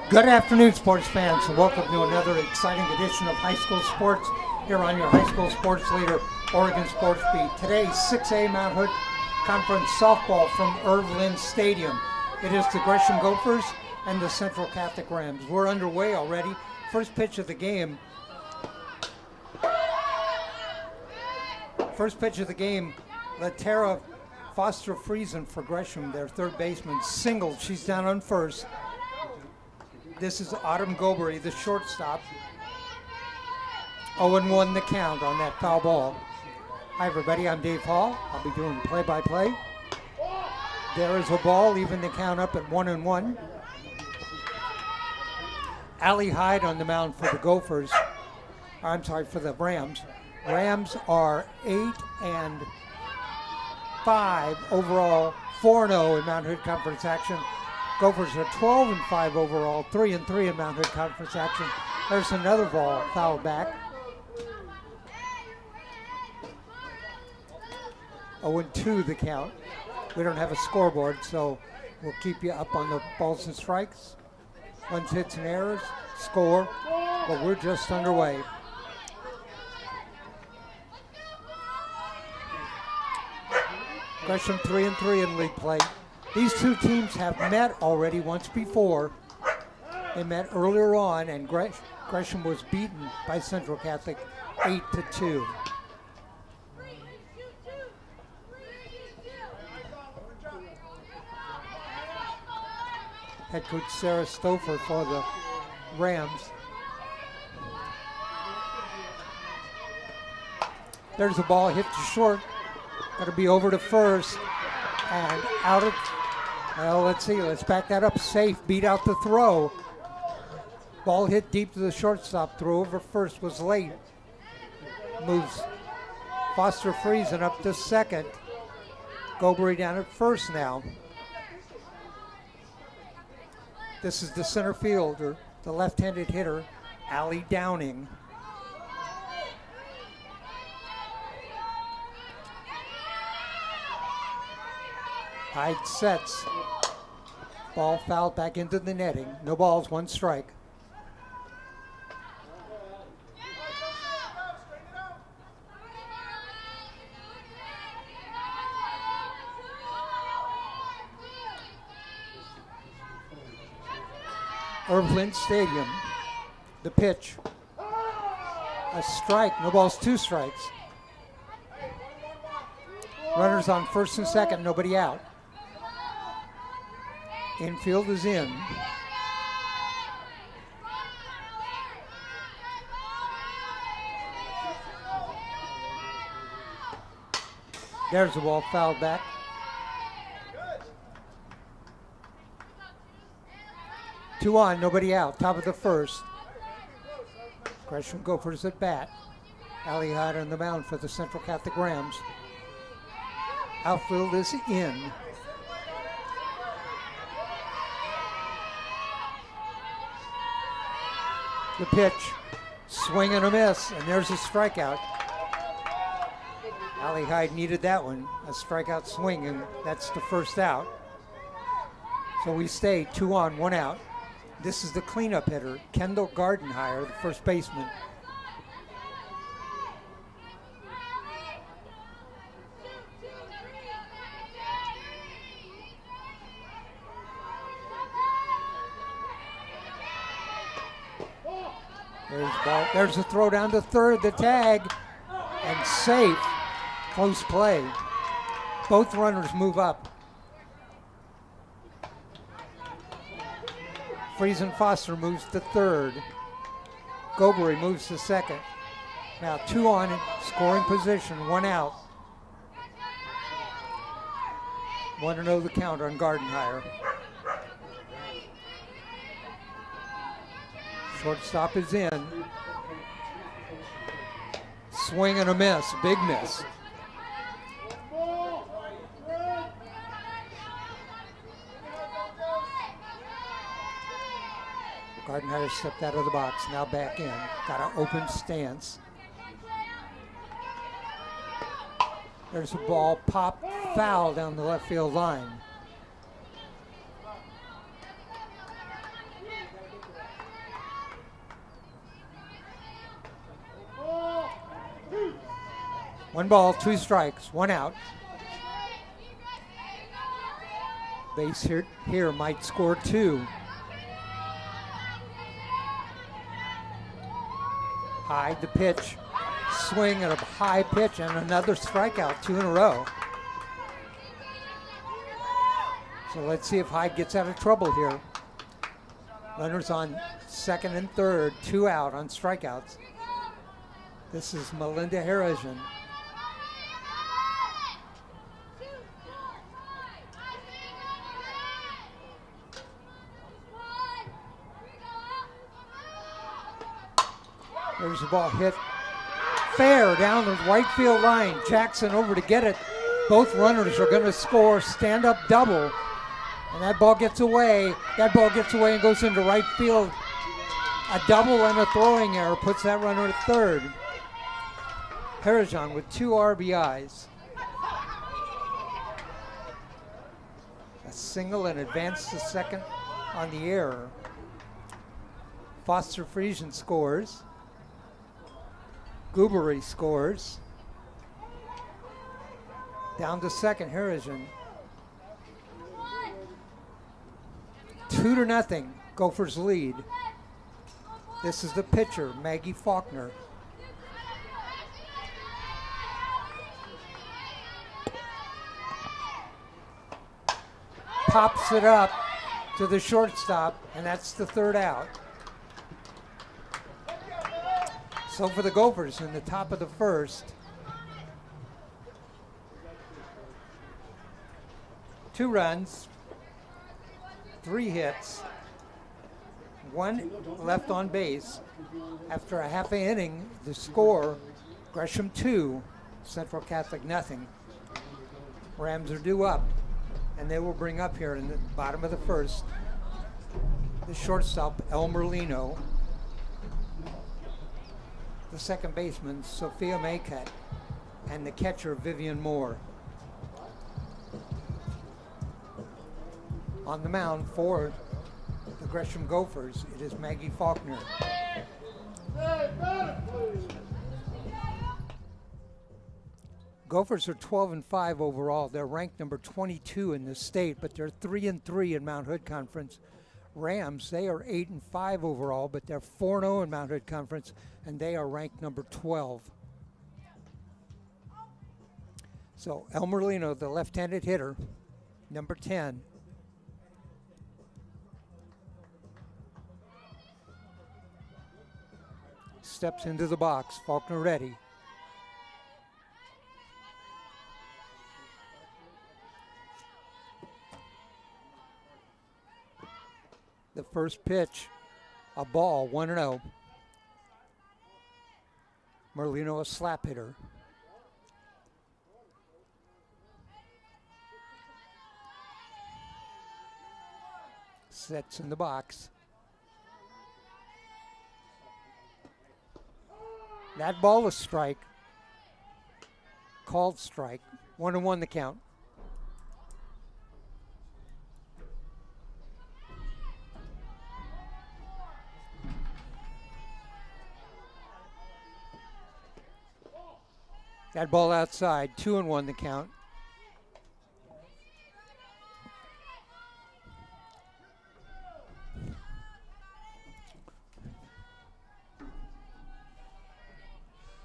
Good afternoon, sports fans, and welcome to another exciting edition of High School Sports here on your High School Sports Leader, Oregon Sports Beat. Today, 6A Mount Hood Conference softball from Erv Lind Stadium. It is the Gresham Gophers and the Central Catholic Rams. We're underway already. First pitch of the game. Latera Foster Friesen for Gresham, their third baseman, singled. She's down on first. This is Autumn Gobery, the shortstop. 0-1 the count on that foul ball. Hi, everybody. I'm Dave Hall. I'll be doing play-by-play. There is a ball, leaving the count up at 1-1. Allie Hyde on the mound for the Gophers. For the Rams. Rams are 8-5 overall, 4-0 in Mount Hood Conference action. Gophers are 12-5 overall, 3-3 in Mount Hood Conference action. There's another ball fouled back. 0-2 the count. We don't have a scoreboard, so we'll keep you up on the balls and strikes. Runs, hits, and errors, score, but we're just underway. Gresham 3-3 in league play. These two teams have met already once before. They met earlier on, and Gresham was beaten by Central Catholic 8-2. Head coach Sarah Stouffer for the Rams. There's a ball hit to short. Got to be over to first and out of. Well, let's see. Let's back that up. Safe. Beat out the throw. Ball hit deep to the shortstop. Throw over first was late. Moves Foster Friesen up to second. Gobery down at first now. This is the center fielder, the left-handed hitter, Allie Downing. Hyde sets. Ball fouled back into the netting. No balls, one strike. Erv Lind Stadium. The pitch. A strike. No balls, two strikes. Runners on first and second, nobody out. Infield is in. There's the ball fouled back. Two on, nobody out. Top of the first. Gresham Gophers at bat. Allie Hyde on the mound for the Central Catholic Rams. Outfield is in. The pitch, swing and a miss, and there's a strikeout. Allie Hyde needed that one, a strikeout swing, and that's the first out. So we stay 2 on, 1 out. This is the cleanup hitter, Kendall Gardenhire, the first baseman. There's a throw down to third, the tag, and safe. Close play. Both runners move up. Friesen Foster moves to third. Gobery moves to second. Now 2 on, scoring position, 1 out. 1-0 the count on Gardenhire. Shortstop is in. Swing and a miss, big miss. Gardenhire stepped out of the box, now back in. Got an open stance. There's a ball popped foul down the left field line. 1 ball, 2 strikes, 1 out. Base hit here might score 2. Hyde the pitch, swing at a high pitch, and another strikeout, 2 in a row. So let's see if Hyde gets out of trouble here. Runners on second and third, 2 out on strikeouts. This is Melinda Harrigan. There's the ball hit fair down the right field line. Jackson over to get it. Both runners are going to score stand-up double. And that ball gets away. That ball gets away and goes into right field. A double and a throwing error puts that runner at third. Harrigan with 2 RBIs. A single and advance to second on the error. Foster Friesen scores. Goobery scores. Down to second, Harrigan. 2-0, Gophers lead. This is the pitcher, Maggie Faulkner. Pops it up to the shortstop, and that's the 3rd out. So for the Gophers in the top of the 1st, 2 runs, 3 hits, 1 left on base. After a half inning, the score, Gresham 2, Central Catholic nothing. Rams are due up, and they will bring up here in the bottom of the 1st the shortstop, Elmer Lino, the second baseman, Sophia Maycutt, and the catcher, Vivian Moore. On the mound for the Gresham Gophers, it is Maggie Faulkner. Gophers are 12-5 overall. They're ranked number 22 in the state, but they're 3-3 in Mount Hood Conference. Rams, they are 8-5 overall, but they're 4-0 in Mount Hood Conference, and they are ranked number 12. So Elmer Lino, the left-handed hitter, number 10. Steps into the box, Faulkner ready. The first pitch, a ball, 1-0. Merlino, a slap hitter. Sets in the box. That ball is strike. Called strike. 1-1 the count. That ball outside, 2-1 the count.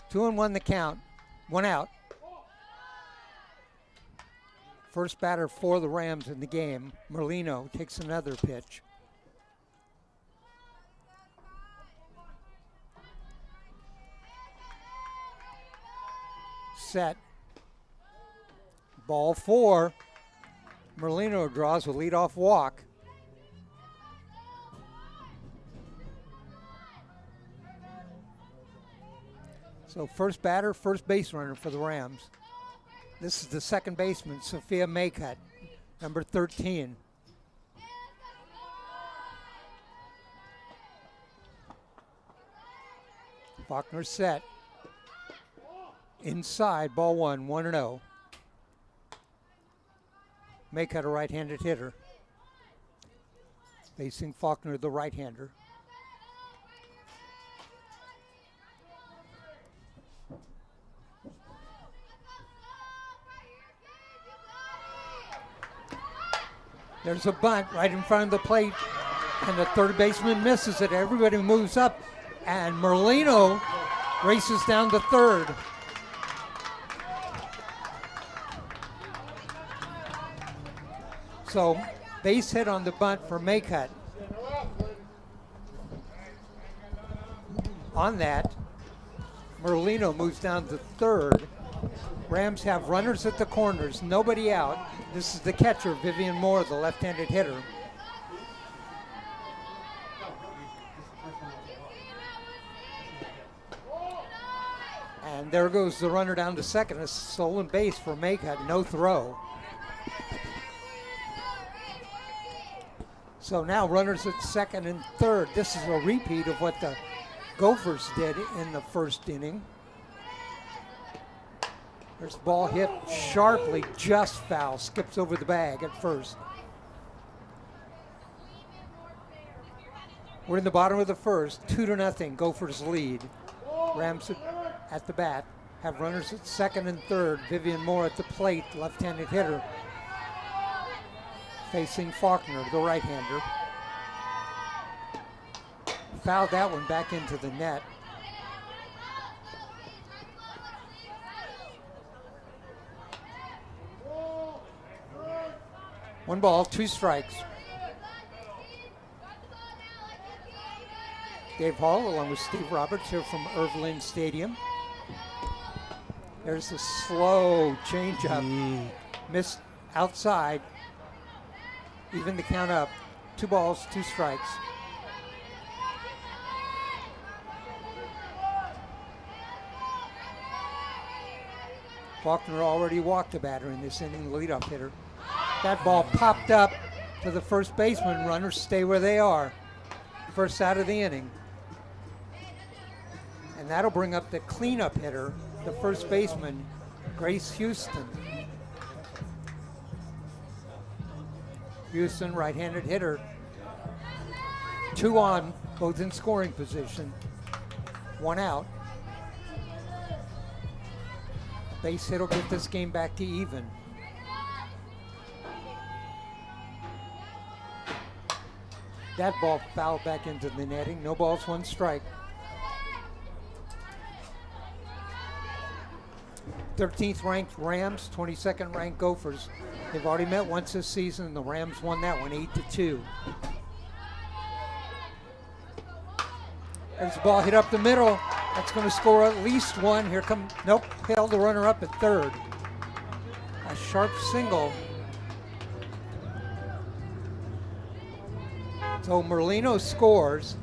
Two and one the count, 1 out. First batter for the Rams in the game, Merlino takes another pitch. Set. Ball 4. Merlino draws a leadoff walk. So first batter, first base runner for the Rams. This is the second baseman, Sophia Maycutt, number 13. Faulkner set. Inside, ball 1, 1-0. Maycutt, a right-handed hitter. Facing Faulkner, the right-hander. There's a bunt right in front of the plate, and the third baseman misses it. Everybody moves up, and Merlino races down to third. So base hit on the bunt for Maycutt. On that, Merlino moves down to third. Rams have runners at the corners, nobody out. This is the catcher, Vivian Moore, the left-handed hitter. And there goes the runner down to second. A stolen base for Maycutt, no throw. So now runners at second and third. This is a repeat of what the Gophers did in the first inning. There's the ball hit sharply, just foul. Skips over the bag at first. We're in the bottom of the first, 2-0. Gophers lead. Rams at the bat have runners at second and third. Vivian Moore at the plate, left-handed hitter, facing Faulkner, the right-hander. Fouled that one back into the net. One ball, two strikes. Dave Hall along with Steve Roberts here from Erv Lind Stadium. There's a slow changeup. Missed outside. Even the count up. 2 balls, 2 strikes. Faulkner already walked a batter in this inning, the leadoff hitter. That ball popped up to the first baseman. Runners stay where they are. First out of the inning. And that'll bring up the cleanup hitter, the first baseman, Grace Houston. Houston, right-handed hitter. 2 on, both in scoring position. 1 out. Base hit will get this game back to even. That ball fouled back into the netting. No balls, 1 strike. 13th ranked Rams, 22nd ranked Gophers. They've already met once this season, and the Rams won that one 8-2. There's the ball hit up the middle. That's going to score at least 1. Here come, nope, held the runner up at third. A sharp single. So Merlino scores.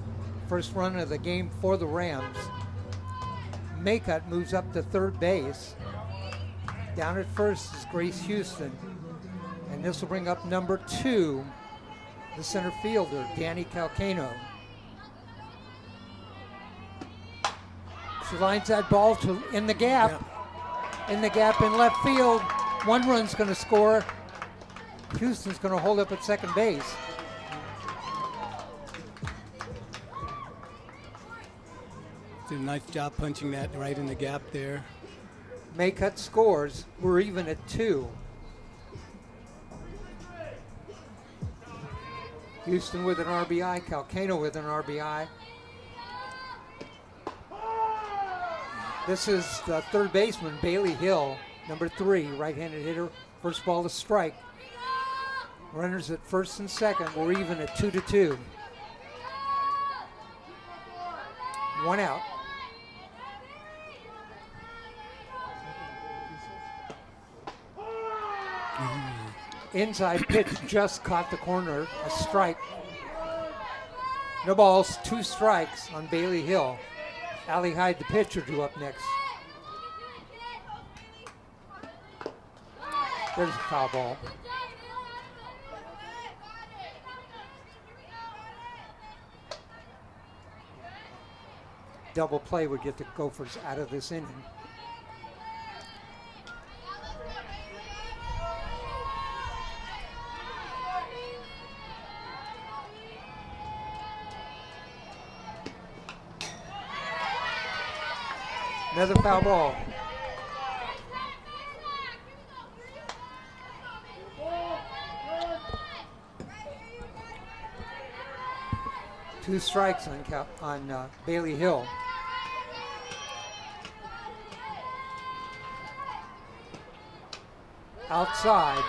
First run of the game for the Rams. Maycutt moves up to third base. Down at first is Grace Houston. And this will bring up number 2, the center fielder, Danny Calcano. She lines that ball to in the gap. Yeah. In the gap in left field. 1 run's going to score. Houston's going to hold up at second base. Did a nice job punching that right in the gap there. Maycutt scores. We're even at 2. Houston with an RBI. Calcano with an RBI. This is the third baseman, Bailey Hill, number 3, right-handed hitter. First ball to strike. Runners at first and second. We're even at 2-2. 1 out. Inside pitch just caught the corner. A strike. No balls, 2 strikes on Bailey Hill. Allie Hyde, the pitcher, drew up next. There's a foul ball. Double play would get the Gophers out of this inning. Another foul ball. 2 strikes on Bailey Hill. Outside.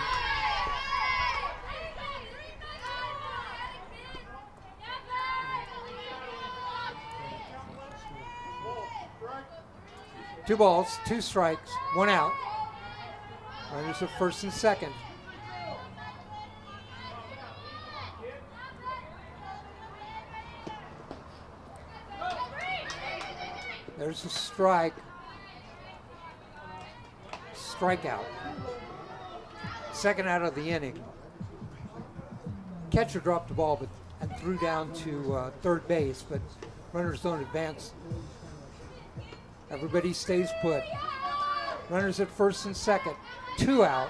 Two balls, 2 strikes, 1 out. Runners at first and second. There's a strike. Strikeout. Second out of the inning. Catcher dropped the ball and threw down to third base, but runners don't advance. Everybody stays put. Runners at first and second. 2 out.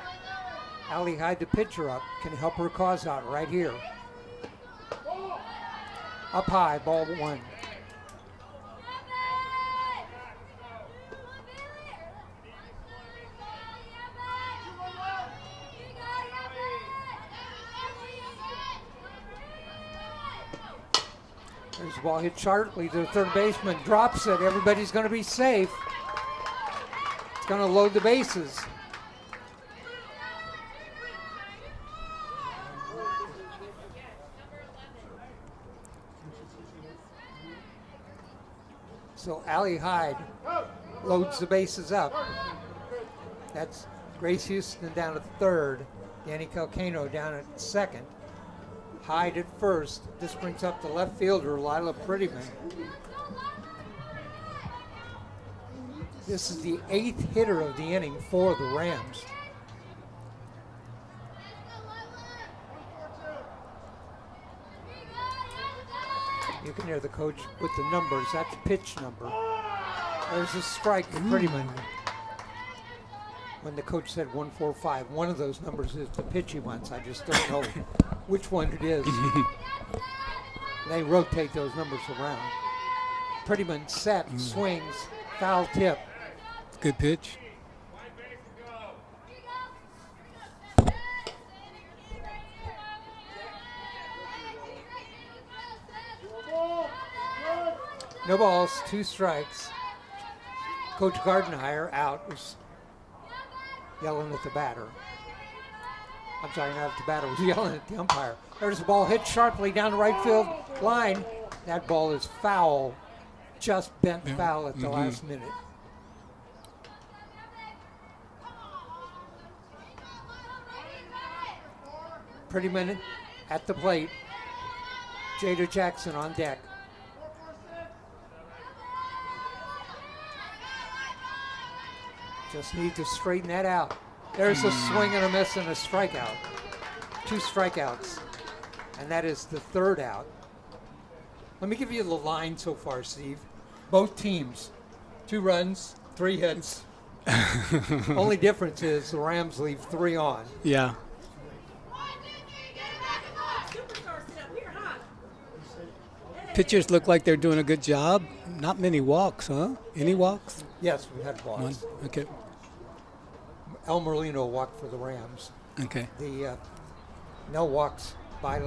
Allie Hyde, the pitcher, up. Can help her cause out right here. Up high, ball 1. There's the ball hit sharply to the third baseman. Drops it. Everybody's going to be safe. It's going to load the bases. So Allie Hyde loads the bases up. That's Grace Houston down at third. Danny Calcano down at second. Hyde at first. This brings up the left fielder, Lila Prettyman. This is the 8th hitter of the inning for the Rams. You can hear the coach with the numbers. That's pitch number. There's a strike to Prettyman. When the coach said 145, one of those numbers is the pitch he wants. I just don't know which one it is. They rotate those numbers around. Prettyman set, swings, foul tip. Good pitch. No balls, 2 strikes. Coach Gardenhire out was yelling at the batter. I'm sorry, not at the batter, was yelling at the umpire. There's the ball hit sharply down the right field line. That ball is foul, just bent foul at the last minute. Prettyman at the plate. Jada Jackson on deck. Just need to straighten that out. There's a swing and a miss and a strikeout. 2 strikeouts. And that is the 3rd out. Let me give you the line so far, Steve. Both teams, 2 runs, 3 hits. Only difference is the Rams leave 3 on. Yeah. Pitchers look like they're doing a good job. Not many walks, huh? Any walks? Yes, we had walks. 1. Okay. El Merlino walked for the Rams. Okay. The no walks by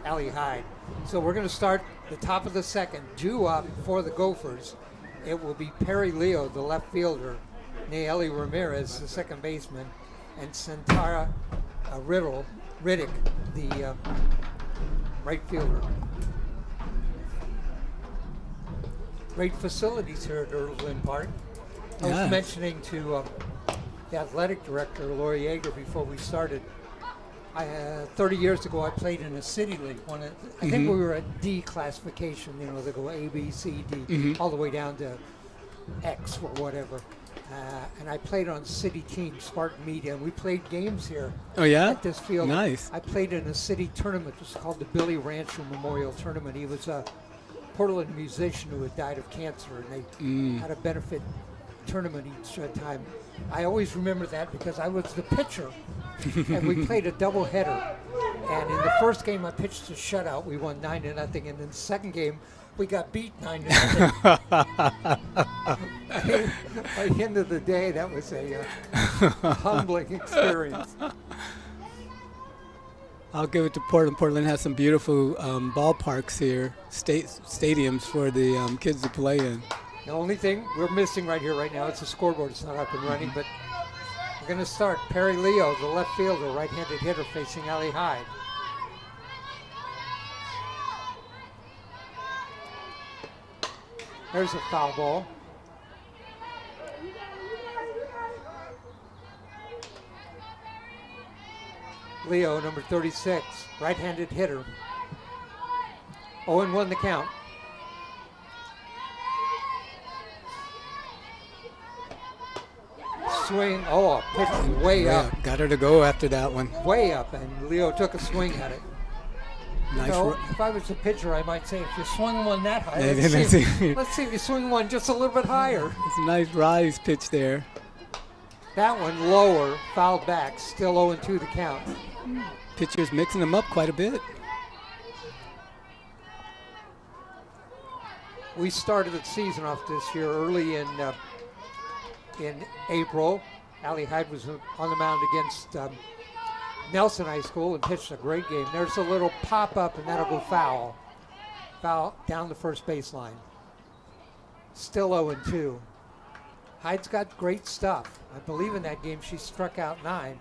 Allie Hyde. So we're going to start the top of the second. Due up for the Gophers. It will be Perry Leo, the left fielder, Nayeli Ramirez, the second baseman, and Santara Riddick, the right fielder. Great facilities here at Erv Lind Park. I was mentioning to the athletic director, Lori Yeager, before we started, 30 years ago I played in a city league. I think we were at D classification, they go A, B, C, D, all the way down to X or whatever. And I played on city team, Spartan Media, and we played games here at this field. Nice. I played in a city tournament. It was called the Billy Rancher Memorial Tournament. He was a Portland musician who had died of cancer, and they had a benefit tournament each time. I always remember that because I was the pitcher, and we played a doubleheader. And in the first game, I pitched a shutout. We won 9-0, and in the second game, we got beat 9-0. By the end of the day, that was a humbling experience. I'll give it to Portland. Portland has some beautiful ballparks here, stadiums for the kids to play in. The only thing we're missing right here, right now, it's a scoreboard. It's not up and running, but we're going to start. Perry Leo, the left fielder, right-handed hitter facing Allie Hyde. There's a foul ball. Leo, number 36, right-handed hitter. 0-1 the count. Swing, a pitch way up. Got her to go after that one. Way up, and Leo took a swing at it. Nice. If I was a pitcher, I might say, if you swing one that high, Yeah, let's see if you swing one just a little bit higher. It's a nice rise pitch there. That one lower, fouled back, still 0-2 the count. Pitcher's mixing them up quite a bit. We started the season off this year early in April. Allie Hyde was on the mound against Nelson High School and pitched a great game. There's a little pop-up, and that'll go foul. Foul down the first baseline. Still 0-2. Hyde's got great stuff. I believe in that game she struck out 9.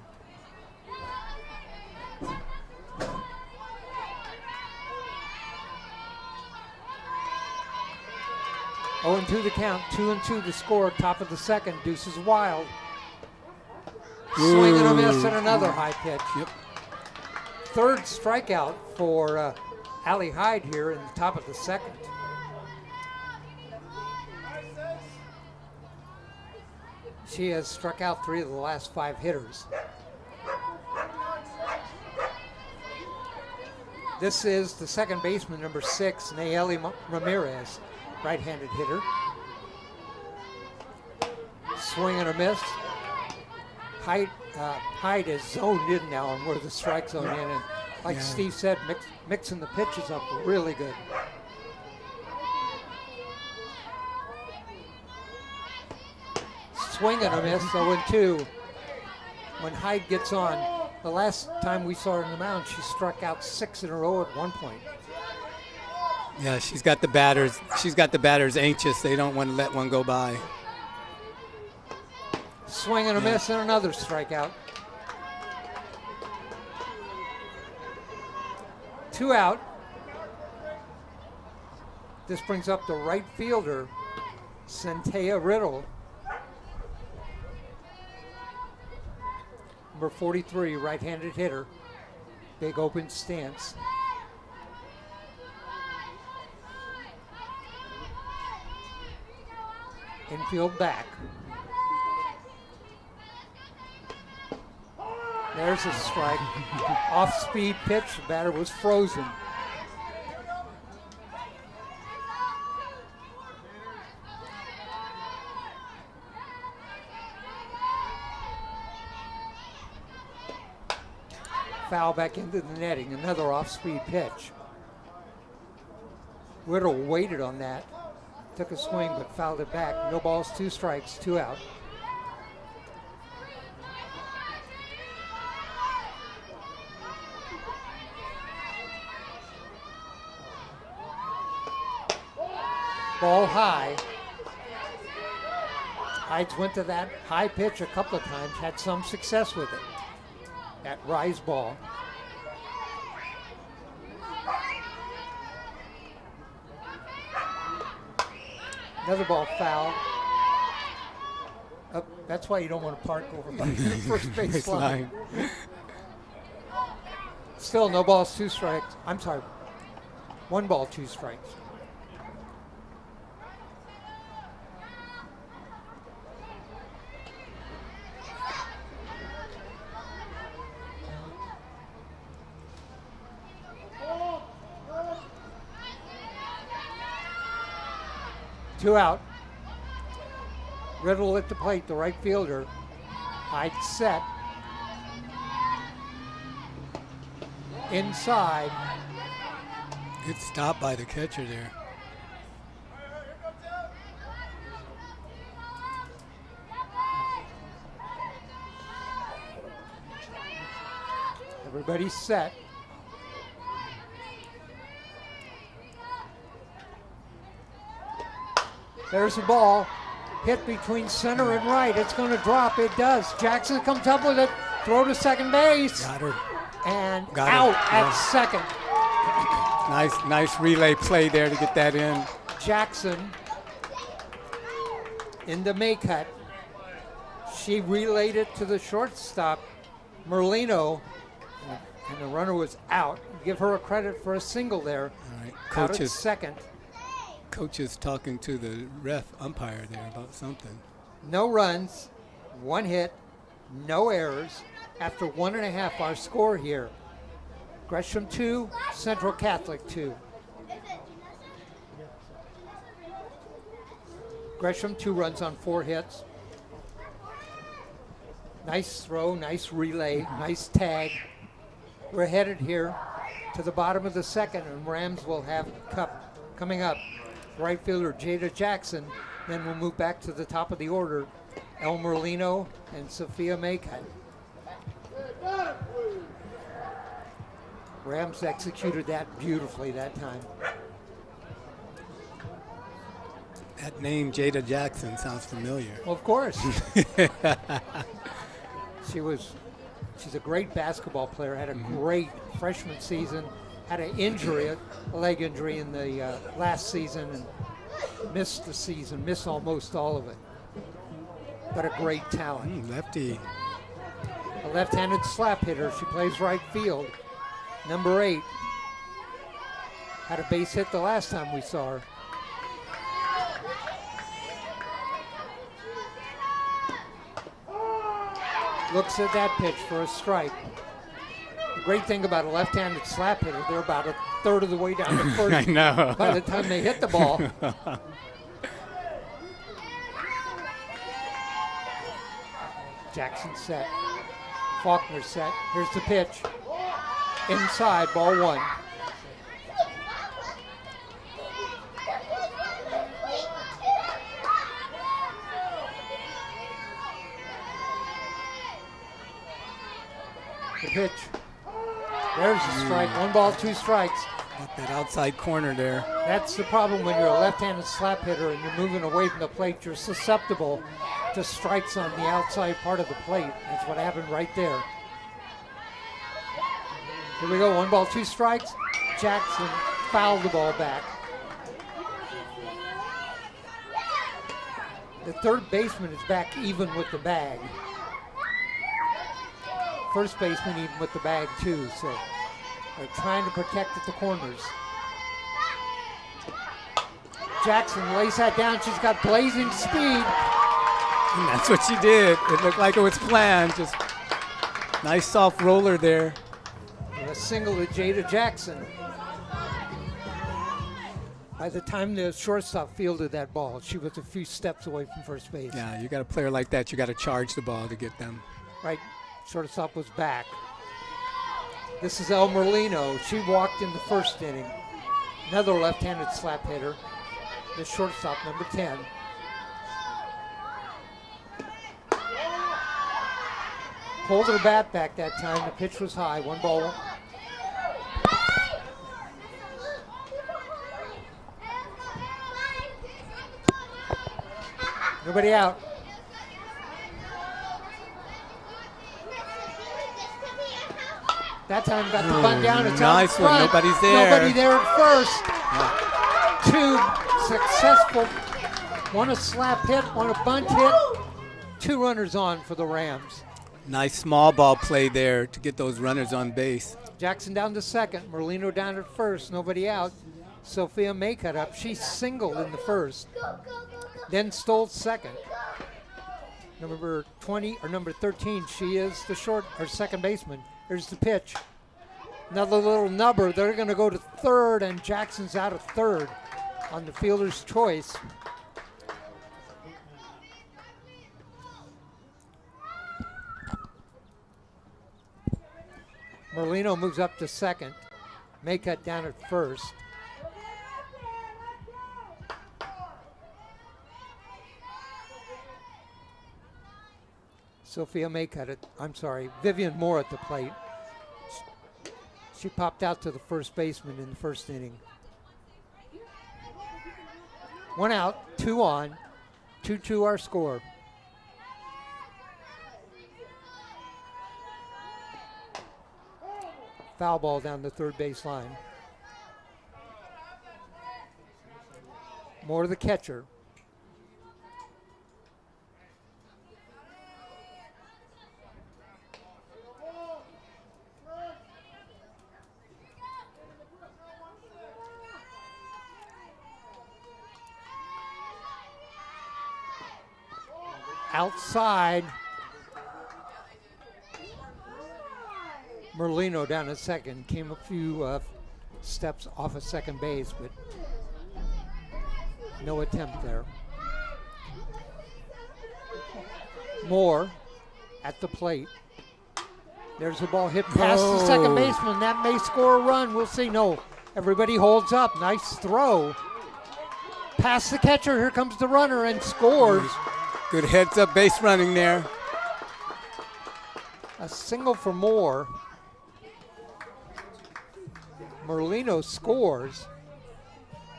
Oh, and 2 the count, 2-2 the score, top of the second. Deuces wild. Swing and a miss and another high pitch. Yep. Third strikeout for Allie Hyde here in the top of the second. She has struck out 3 of the last 5 hitters. This is the second baseman, number 6, Nayeli Ramirez, right-handed hitter. Swing and a miss. Hyde is zoned in now on where the strike zone in, and like Steve said, mixing the pitches up really good. Swing and a miss, 0-2. When Hyde gets on, the last time we saw her on the mound, she struck out 6 in a row at one point. Yeah, she's got the batters. She's got the batters anxious. They don't want to let one go by. Swing and a miss and another strikeout. 2 out. This brings up the right fielder, Centea Riddle. Number 43, right-handed hitter. Big open stance. Infield back. There's a strike. Off-speed pitch. The batter was frozen. Foul back into the netting. Another off-speed pitch. Riddle waited on that. Took a swing but fouled it back. No balls, 2 strikes, 2 out. Ball high. Hydes went to that high pitch a couple of times, had some success with it. That rise ball. Another ball foul. That's why you don't want to park over by the first base line. Still no balls, 2 strikes. I'm sorry. 1 ball, 2 strikes. Two out. Riddle at the plate, the right fielder. Hyde set. Inside. Good stop by the catcher there. Everybody's set. There's the ball. Hit between center and right. It's going to drop. It does. Jackson comes up with it. Throw to second base. Got her. And Got out her. at Yeah. second. Nice relay play there to get that in. Jackson in the make cut. She relayed it to the shortstop, Merlino, and the runner was out. Give her a credit for a single there. All right. Out at second. Coach is talking to the ref umpire there about something. No runs, 1 hit, no errors. After 1.5, our score here. Gresham 2, Central Catholic 2. Gresham 2 runs on 4 hits. Nice throw, nice relay, nice tag. We're headed here to the bottom of the second, and Rams will have Cup coming up. Right fielder Jada Jackson. Then we'll move back to the top of the order. El Merlino and Sophia Maycutt. Rams executed that beautifully that time. That name, Jada Jackson, sounds familiar. Well, of course. She's a great basketball player, had a great freshman season, had an injury, a leg injury in the last season, and missed the season, missed almost all of it. But a great talent. Lefty. A left-handed slap hitter. She plays right field. Number 8. Had a base hit the last time we saw her. Looks at that pitch for a strike. The great thing about a left-handed slap hitter, they're about a third of the way down the first I know. by the time they hit the ball. Jackson set. Faulkner set. Here's the pitch. Inside, ball 1. The pitch. There's the strike. 1 ball, 2 strikes. Got that outside corner there. That's the problem when you're a left-handed slap hitter and you're moving away from the plate. You're susceptible to strikes on the outside part of the plate. That's what happened right there. Here we go. 1 ball, 2 strikes. Jackson fouled the ball back. The third baseman is back even with the bag. First baseman even with the bag too, so they're trying to protect at the corners. Jackson lays that down. She's got blazing speed. And that's what she did. It looked like it was planned. Just nice soft roller there. And a single to Jada Jackson. By the time the shortstop fielded that ball, she was a few steps away from first base. Yeah, you got a player like that, you got to charge the ball to get them. Right, shortstop was back. This is El Merlino. She walked in the first inning. Another left-handed slap hitter. The shortstop, number 10. Pulled her bat back that time. The pitch was high. 1 ball. Nobody out. That time got the bunt down. It's out nice one. front. Nobody's there. Nobody there at first. Two successful. One a slap hit, one a bunt hit. 2 runners on for the Rams. Nice small ball play there to get those runners on base. Jackson down to second. Merlino down at first. Nobody out. Sophia Maycutt up. She singled in the first. Then stole second. Number 20 or number 13. She is the second baseman. Here's the pitch. Another little nubber. They're going to go to third, and Jackson's out of third on the fielder's choice. Merlino moves up to second. Maycutt down at first. Sophia Maycutt, Vivian Moore at the plate. She popped out to the first baseman in the first inning. 1 out, 2 on, 2-2 our score. Foul ball down the third base line. Moore the catcher. Outside. Merlino down at second. Came a few steps off of second base, but no attempt there. Moore at the plate. There's the ball hit past the second baseman. That may score a run. We'll see. No. Everybody holds up. Nice throw. Past the catcher. Here comes the runner and scores. Good heads-up base running there. A single for Moore. Merlino scores.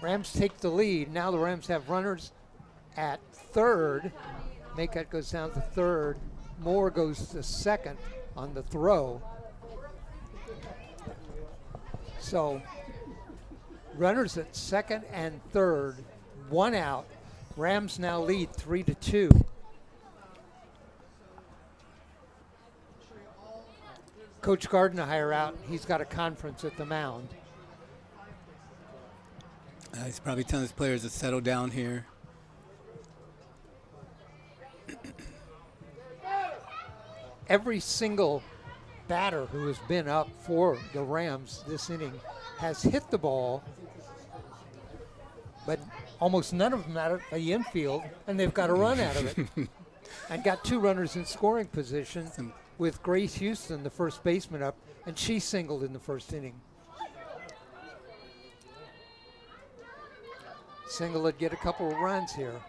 Rams take the lead. Now the Rams have runners at third. Maycutt goes down to third. Moore goes to second on the throw. So runners at second and third. 1 out. Rams now lead 3-2. Coach Gardenhire out. He's got a conference at the mound. He's probably telling his players to settle down here. Every single batter who has been up for the Rams this inning has hit the ball, but almost none of them out of the infield, and they've got a run out of it. And got 2 runners in scoring position with Grace Houston, the first baseman, up, and she singled in the first inning. Single would get a couple of runs here.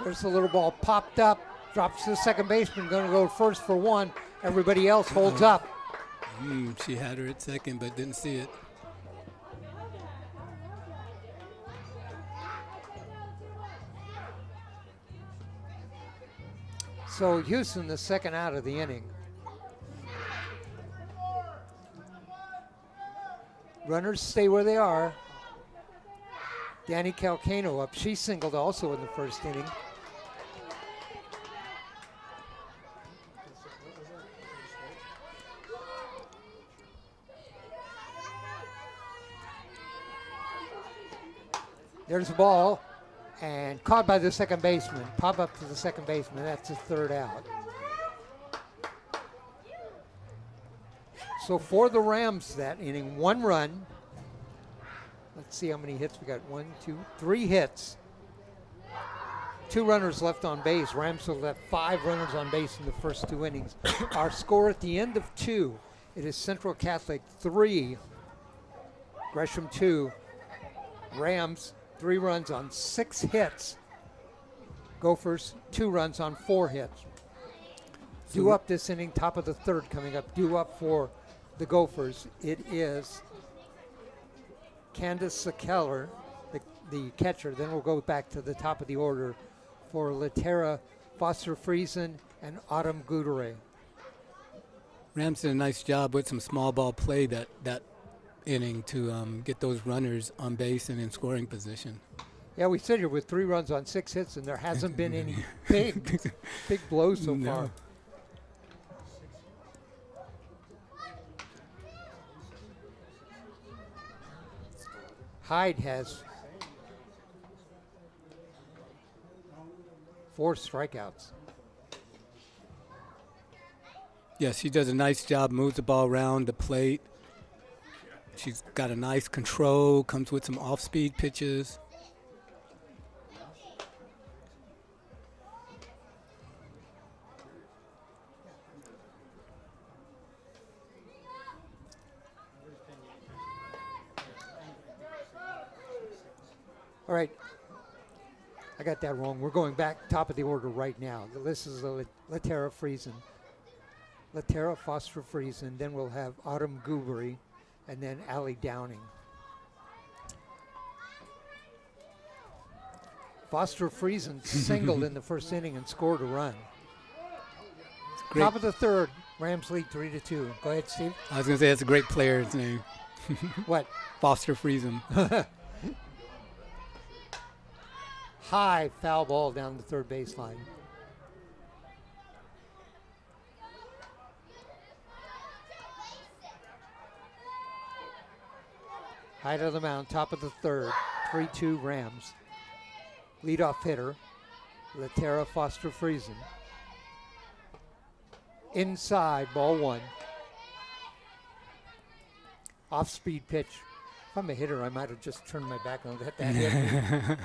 There's the little ball popped up, drops to the second baseman, going to go first for 1. Everybody else holds up. She had her at second, but didn't see it. So Houston, the second out of the inning. Runners stay where they are. Danny Calcano up. She singled also in the first inning. There's the ball, and caught by the second baseman. Pop up to the second baseman. That's his third out. So for the Rams that inning, 1 run. Let's see how many hits we got. 1, 2, 3 hits. 2 runners left on base. Rams will have 5 runners on base in the first 2 innings. Our score at the end of 2, it is Central Catholic 3, Gresham 2. Rams 3 runs on 6 hits. Gophers 2 runs on 4 hits. Due up this inning, top of the third coming up. Due up for the Gophers. It is Candace Keller, the catcher. Then we'll go back to the top of the order for Latera Foster-Friesen and Autumn Gudere. Rams did a nice job with some small ball play that inning to get those runners on base and in scoring position. Yeah, we sit here with 3 runs on 6 hits, and there hasn't been any big blows so far. Hyde has 4 strikeouts. Yes, she does a nice job, moves the ball around the plate. She's got a nice control, comes with some off-speed pitches. All right, I got that wrong. We're going back top of the order right now. This is Latera Friesen. Latera Foster-Friesen. Then we'll have Autumn Goobery, and then Allie Downing. Foster Friesen singled in the first inning and scored a run. Great. Top of the third, Rams lead 3-2. Go ahead, Steve. I was going to say that's a great player's name. What? Foster Friesen. High foul ball down the third baseline. Height of the mound, top of the third, 3-2 Rams. Leadoff hitter, Latera Foster Friesen. Inside, ball one. Off-speed pitch. If I'm a hitter, I might have just turned my back and let that hit me.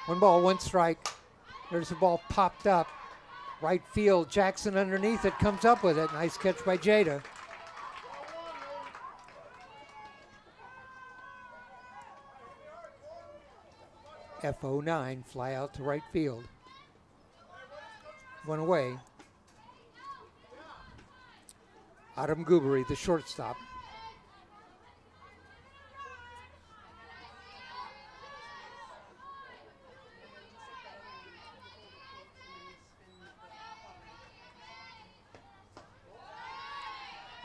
One ball, one strike. There's the ball popped up. Right field, Jackson underneath it, comes up with it. Nice catch by Jada. F09, fly out to right field. One away. Adam Goobery, the shortstop.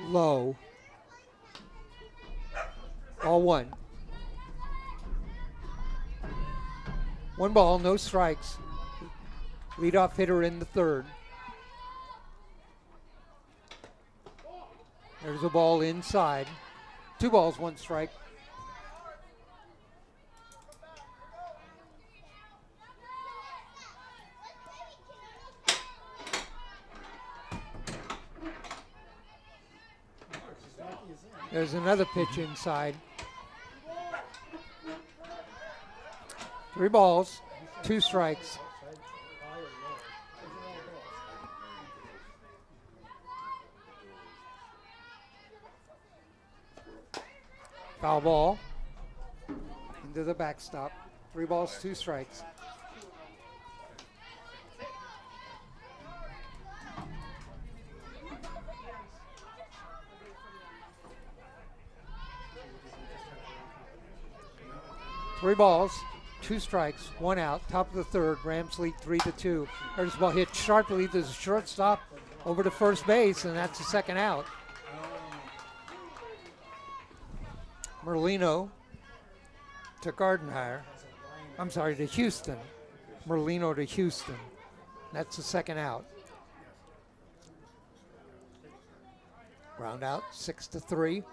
Low. All one. One ball, no strikes. Leadoff hitter in the third. There's a ball inside. 2 balls, 1 strike. There's another pitch inside. 3 balls, 2 strikes. Foul ball into the backstop. 3 balls, 2 strikes. Three balls, 2 strikes, 1 out. Top of the third, Rams lead 3-2. There's the ball hit sharply to the shortstop over to first base, and that's the second out. Merlino to Gardenhire. I'm sorry, to Houston. Merlino to Houston. That's the second out. Ground out, 6-3.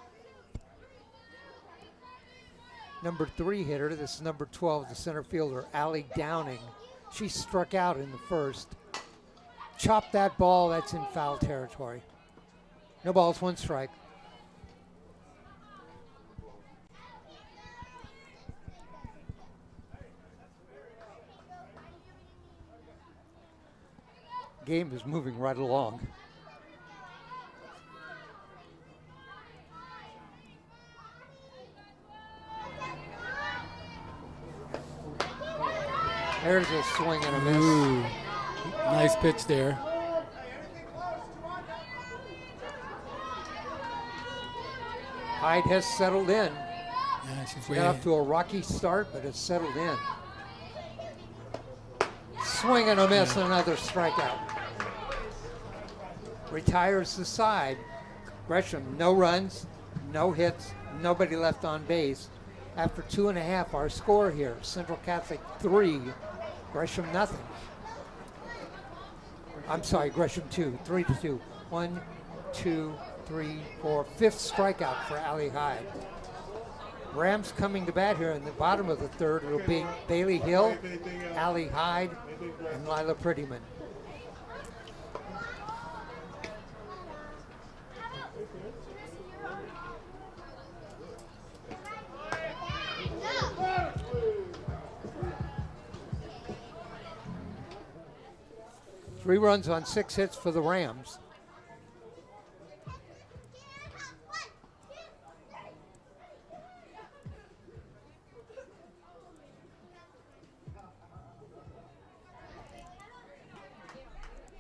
Number 3 hitter, this is number 12, the center fielder, Allie Downing. She struck out in the first. Chopped that ball, that's in foul territory. No balls, 1 strike. Game is moving right along. There's a swing and a miss. Ooh, nice pitch there. Hyde has settled in. Yeah, she's Got off to a rocky start, but has settled in. Swing and a miss, another strikeout. Retires the side. Gresham, no runs, no hits, nobody left on base. After 2.5, our score here, Central Catholic 3, Gresham nothing. I'm sorry, Gresham 2, 3-2. 1, 2, 3, 4. 5th strikeout for Allie Hyde. Rams coming to bat here in the bottom of the third. It'll be Bailey Hill, Allie Hyde, and Lila Prettyman. Three runs on 6 hits for the Rams.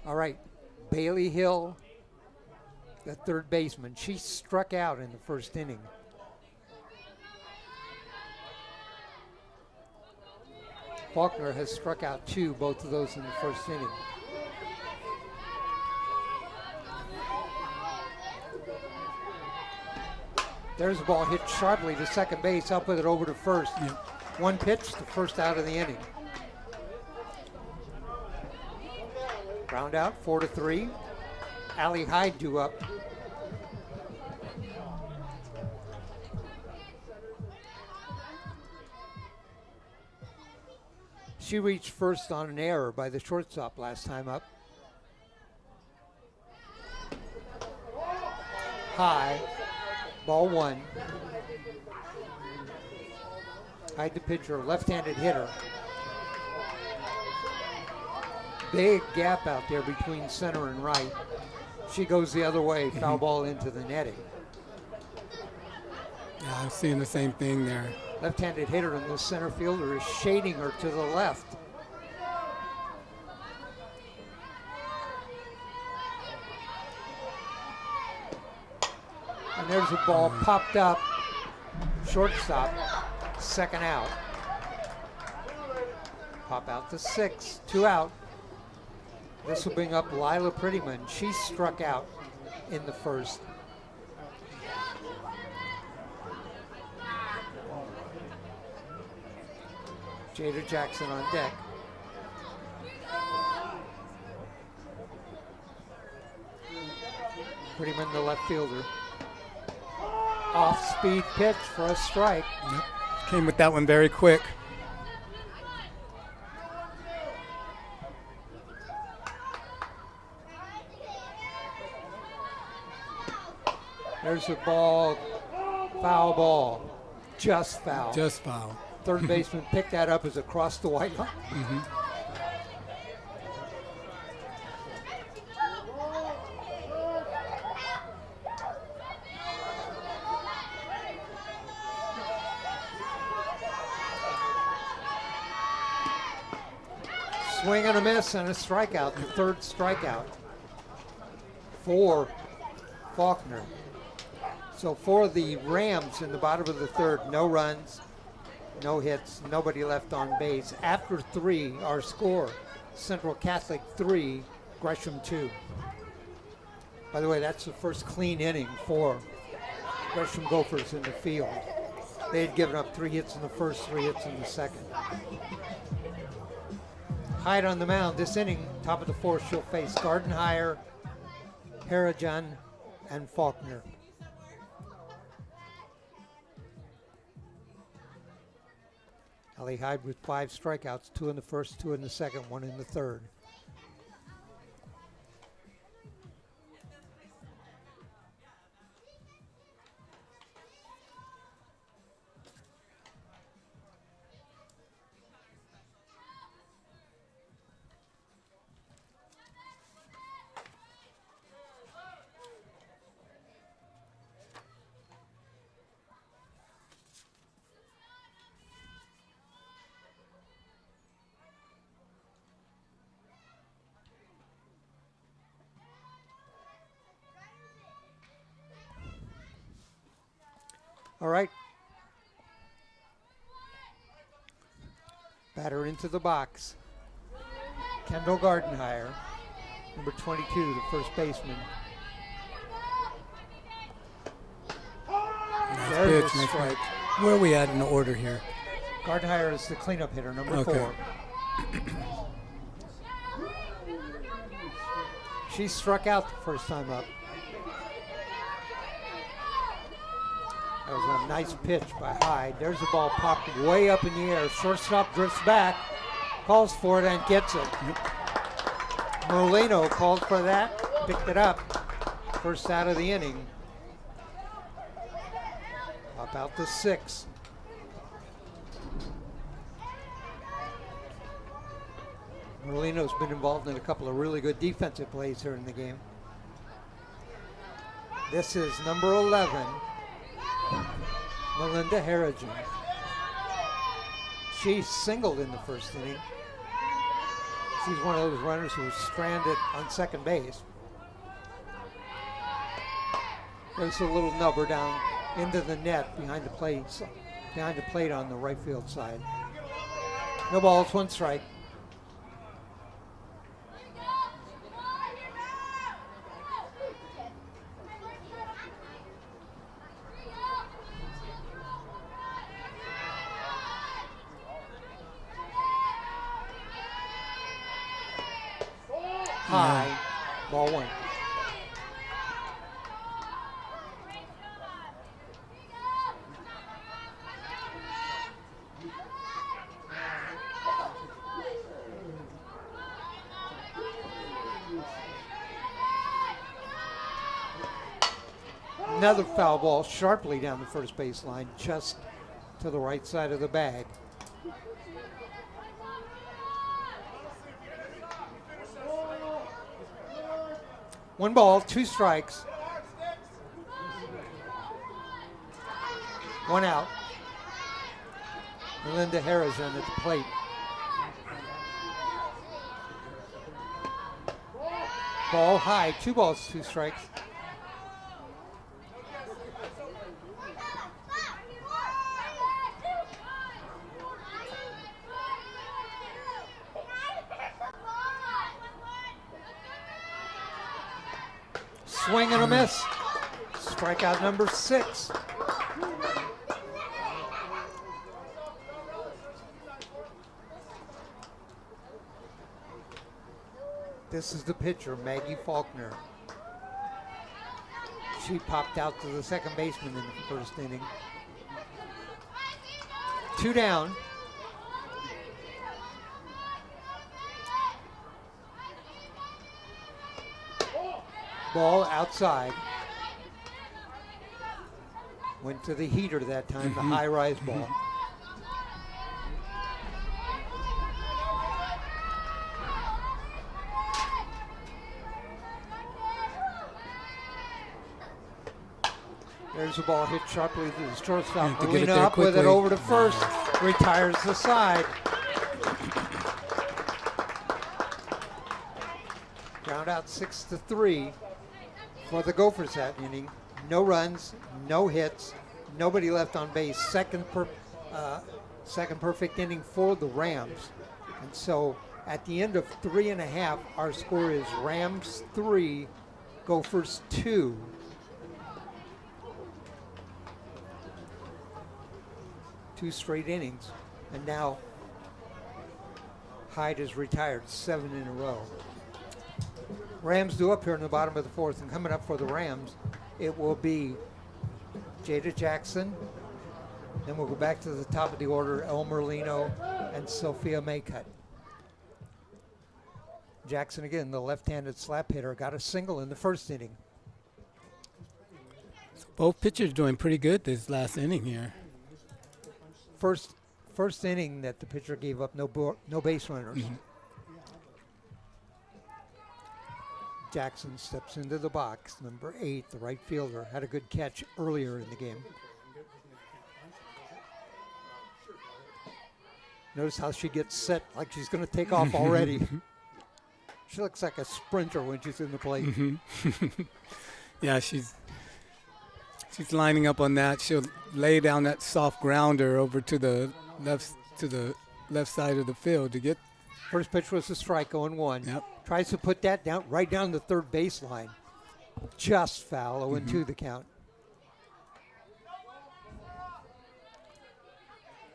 All right, Bailey Hill, the third baseman. She struck out in the first inning. Faulkner has struck out 2, both of those in the first inning. There's the ball hit sharply to second base, up with it over to first. Yep. One pitch, the first out of the inning. Ground out, 4-3. Allie Hyde due up. She reached first on an error by the shortstop last time up. High, ball 1. Hyde the pitcher, left-handed hitter. Big gap out there between center and right. She goes the other way, foul ball into the netting. Yeah, I'm seeing the same thing there. Left-handed hitter, and the center fielder is shading her to the left. And there's a ball popped up, shortstop, second out. Pop out to 6, 2 out. This will bring up Lila Prettyman. She struck out in the first. Jada Jackson on deck. Prettyman, the left fielder. Off-speed pitch for a strike. Yep. Came with that one very quick. There's a ball, foul ball, just foul. Just foul. Third baseman picked that up as across the white line. Swing and a miss and a strikeout, the third strikeout for Faulkner. So for the Rams in the bottom of the third, no runs, no hits, nobody left on base. After 3, our score, Central Catholic 3, Gresham 2. By the way, that's the first clean inning for Gresham Gophers in the field. They had given up 3 hits in the first, 3 hits in the second. Hyde on the mound this inning, top of the 4th, she'll face Gardenhire, Harrigan, and Faulkner. Allie Hyde with 5 strikeouts, 2 in the first, 2 in the second, 1 in the third. All right. Batter into the box. Kendall Gardenhire, number 22, the first baseman. There's the strike. Where are we at in the order here? Gardenhire is the cleanup hitter, number 4. She struck out the first time up. That was a nice pitch by Hyde. There's the ball popped way up in the air. Shortstop drifts back, calls for it, and gets it. Merlino called for that, picked it up. First out of the inning. Up out to 6. Merlino's been involved in a couple of really good defensive plays here in the game. This is number 11. Melinda Harrigan. She singled in the first inning. She's one of those runners who was stranded on second base. There's a little nubber down into the net behind the plate on the right field side. No balls, 1 strike. High, ball 1. Another foul ball sharply down the first baseline, just to the right side of the bag. One ball, 2 strikes. 1 out. Melinda Harrigan at the plate. Ball high, 2 balls, 2 strikes. Swing and a miss. Strikeout number 6. This is the pitcher, Maggie Faulkner. She popped out to the second baseman in the first inning. 2 down. Ball outside. Went to the heater that time, the high rise ball. There's a ball hit sharply to the shortstop. Melina up with it over to first. Retires the side. Ground out 6-3 for the Gophers that inning. No runs, no hits, nobody left on base. Second perfect inning for the Rams. And so at the end of 3.5, our score is Rams 3, Gophers 2. Two straight innings, and now Hyde is retired 7 in a row. Rams due up here in the bottom of the 4th, and coming up for the Rams, it will be Jada Jackson. Then we'll go back to the top of the order, El Merlino and Sophia Maycutt. Jackson again, the left-handed slap hitter, got a single in the first inning. So both pitchers doing pretty good this last inning here. First inning that the pitcher gave up no base runners. Jackson steps into the box. Number 8, the right fielder, had a good catch earlier in the game. Notice how she gets set like she's going to take off already. She looks like a sprinter when she's in the plate. Yeah, she's lining up on that. She'll lay down that soft grounder over to the left side of the field to get. First pitch was a strike, 0-1. Yep. Tries to put that down right down the third baseline. Just foul, 0-2 the count.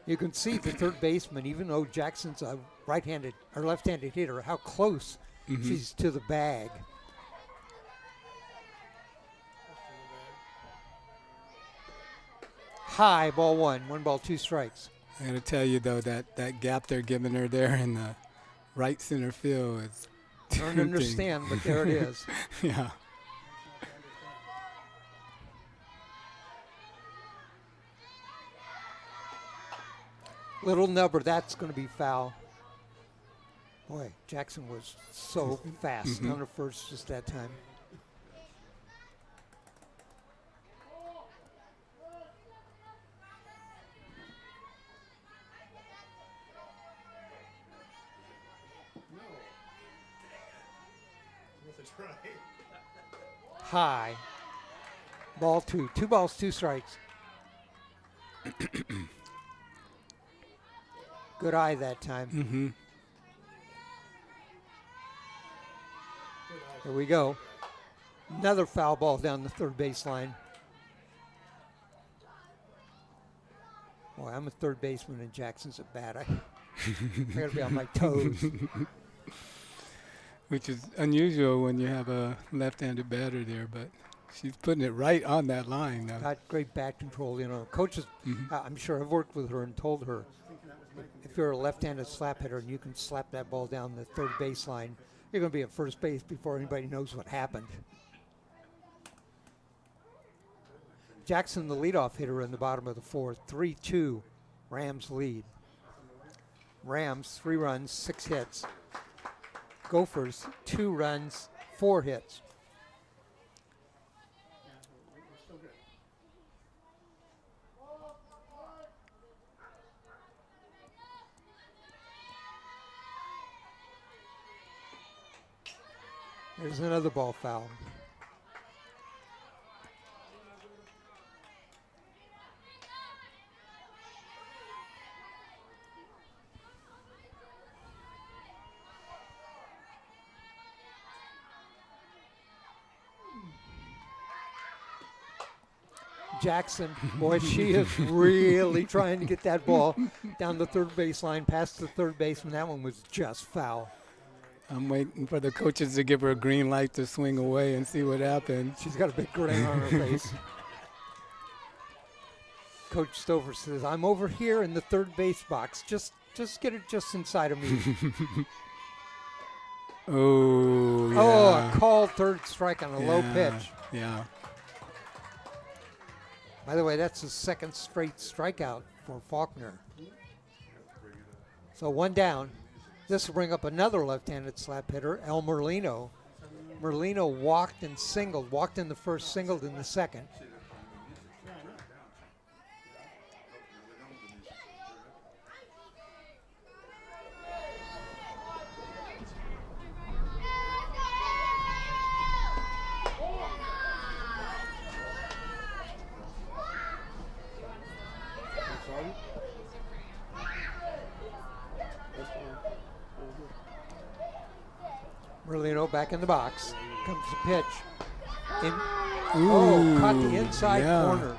You can see the third baseman, even though Jackson's a right-handed or left-handed hitter, how close she's to the bag. High, ball 1. 1 ball, 2 strikes. I got to tell you, though, that gap they're giving her there in the right center field is I don't understand, but there it is. Yeah. Little nubber, that's going to be foul. Boy, Jackson was so fast on the first just that time. High. Ball 2. 2 balls, 2 strikes. Good eye that time. Mm-hmm. Here we go. Another foul ball down the third baseline. Boy, I'm a third baseman and Jackson's at bat. I gotta be on my toes. Which is unusual when you have a left-handed batter there, but she's putting it right on that line now. Got great bat control, you know. Coaches, I'm sure I've worked with her and told her, if you're a left-handed slap hitter and you can slap that ball down the third baseline, you're going to be at first base before anybody knows what happened. Jackson, the leadoff hitter in the bottom of the fourth. 3-2, Rams lead. Rams, 3 runs, 6 hits. Gophers, 2 runs, 4 hits. There's another ball foul. Jackson, boy, she is really trying to get that ball down the third baseline, past the third baseman. That one was just foul. I'm waiting for the coaches to give her a green light to swing away and see what happens. She's got a big grin on her face. Coach Stover says, I'm over here in the third base box. Just get it just inside of me. Oh, yeah. Oh, a called third strike on a low pitch. Yeah. By the way, that's his second straight strikeout for Faulkner. So 1 down. This will bring up another left-handed slap hitter, El Merlino. Merlino walked and singled. Walked in the first, singled in the second. Merlino back in the box. Comes the pitch. Caught the inside corner.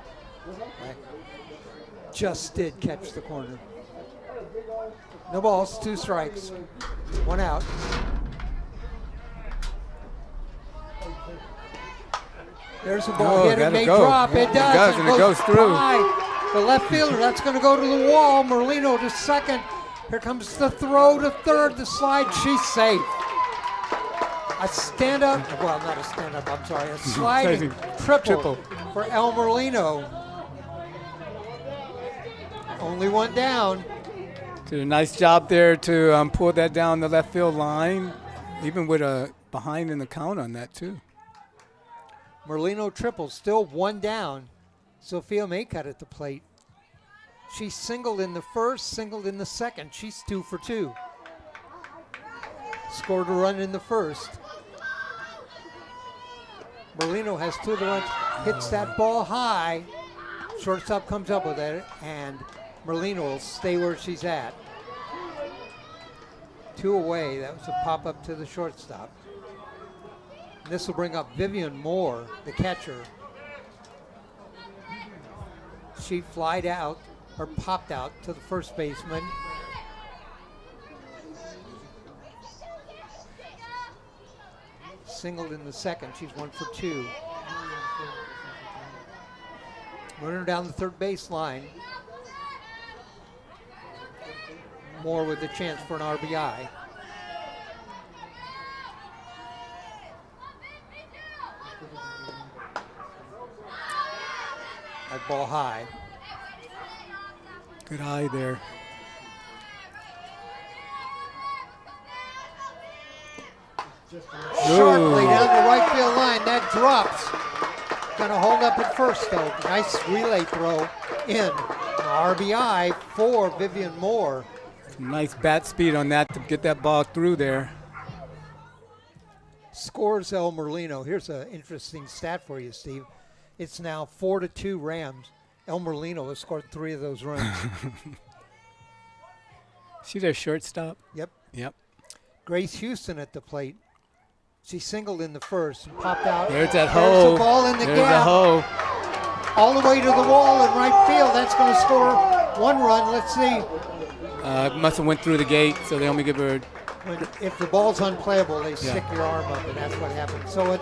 Just did catch the corner. No balls, 2 strikes. 1 out. There's a ball hit. It may drop. It does. And it goes through. By the left fielder. That's going to go to the wall. Merlino to second. Here comes the throw to third. The slide. She's safe. A stand-up, well, not a stand-up, I'm sorry, a sliding triple for El Merlino. Only 1 down. Did a nice job there to pull that down the left field line, even with a behind in the count on that, too. Merlino triple, still 1 down. Sophia Maycutt at the plate. She singled in the first, singled in the second. She's 2 for 2. Scored a run in the first. Merlino has 2 of the runs, hits that ball high. Shortstop comes up with it, and Merlino will stay where she's at. 2 away. That was a pop-up to the shortstop. And this will bring up Vivian Moore, the catcher. She flied out, or popped out to the first baseman. Singled in the second. She's 1 for 2. Runner down the third base line. Moore with a chance for an RBI. That ball high. Good eye there. Sharply down the right field line. That drops. Going to hold up at first, though. Nice relay throw in. RBI for Vivian Moore. Nice bat speed on that to get that ball through there. Scores El Merlino. Here's an interesting stat for you, Steve. It's now 4-2 Rams. Elmer Lino has scored 3 of those runs. See their shortstop? Yep. Yep. Grace Houston at the plate. She singled in the first and popped out. There's that There's hoe. the ball in the There's gap. the hoe. All the way to the wall in right field. That's going to score 1 run. Let's see. Must have went through the gate, so they only give her. If the ball's unplayable, they stick your arm up, and that's what happened. So a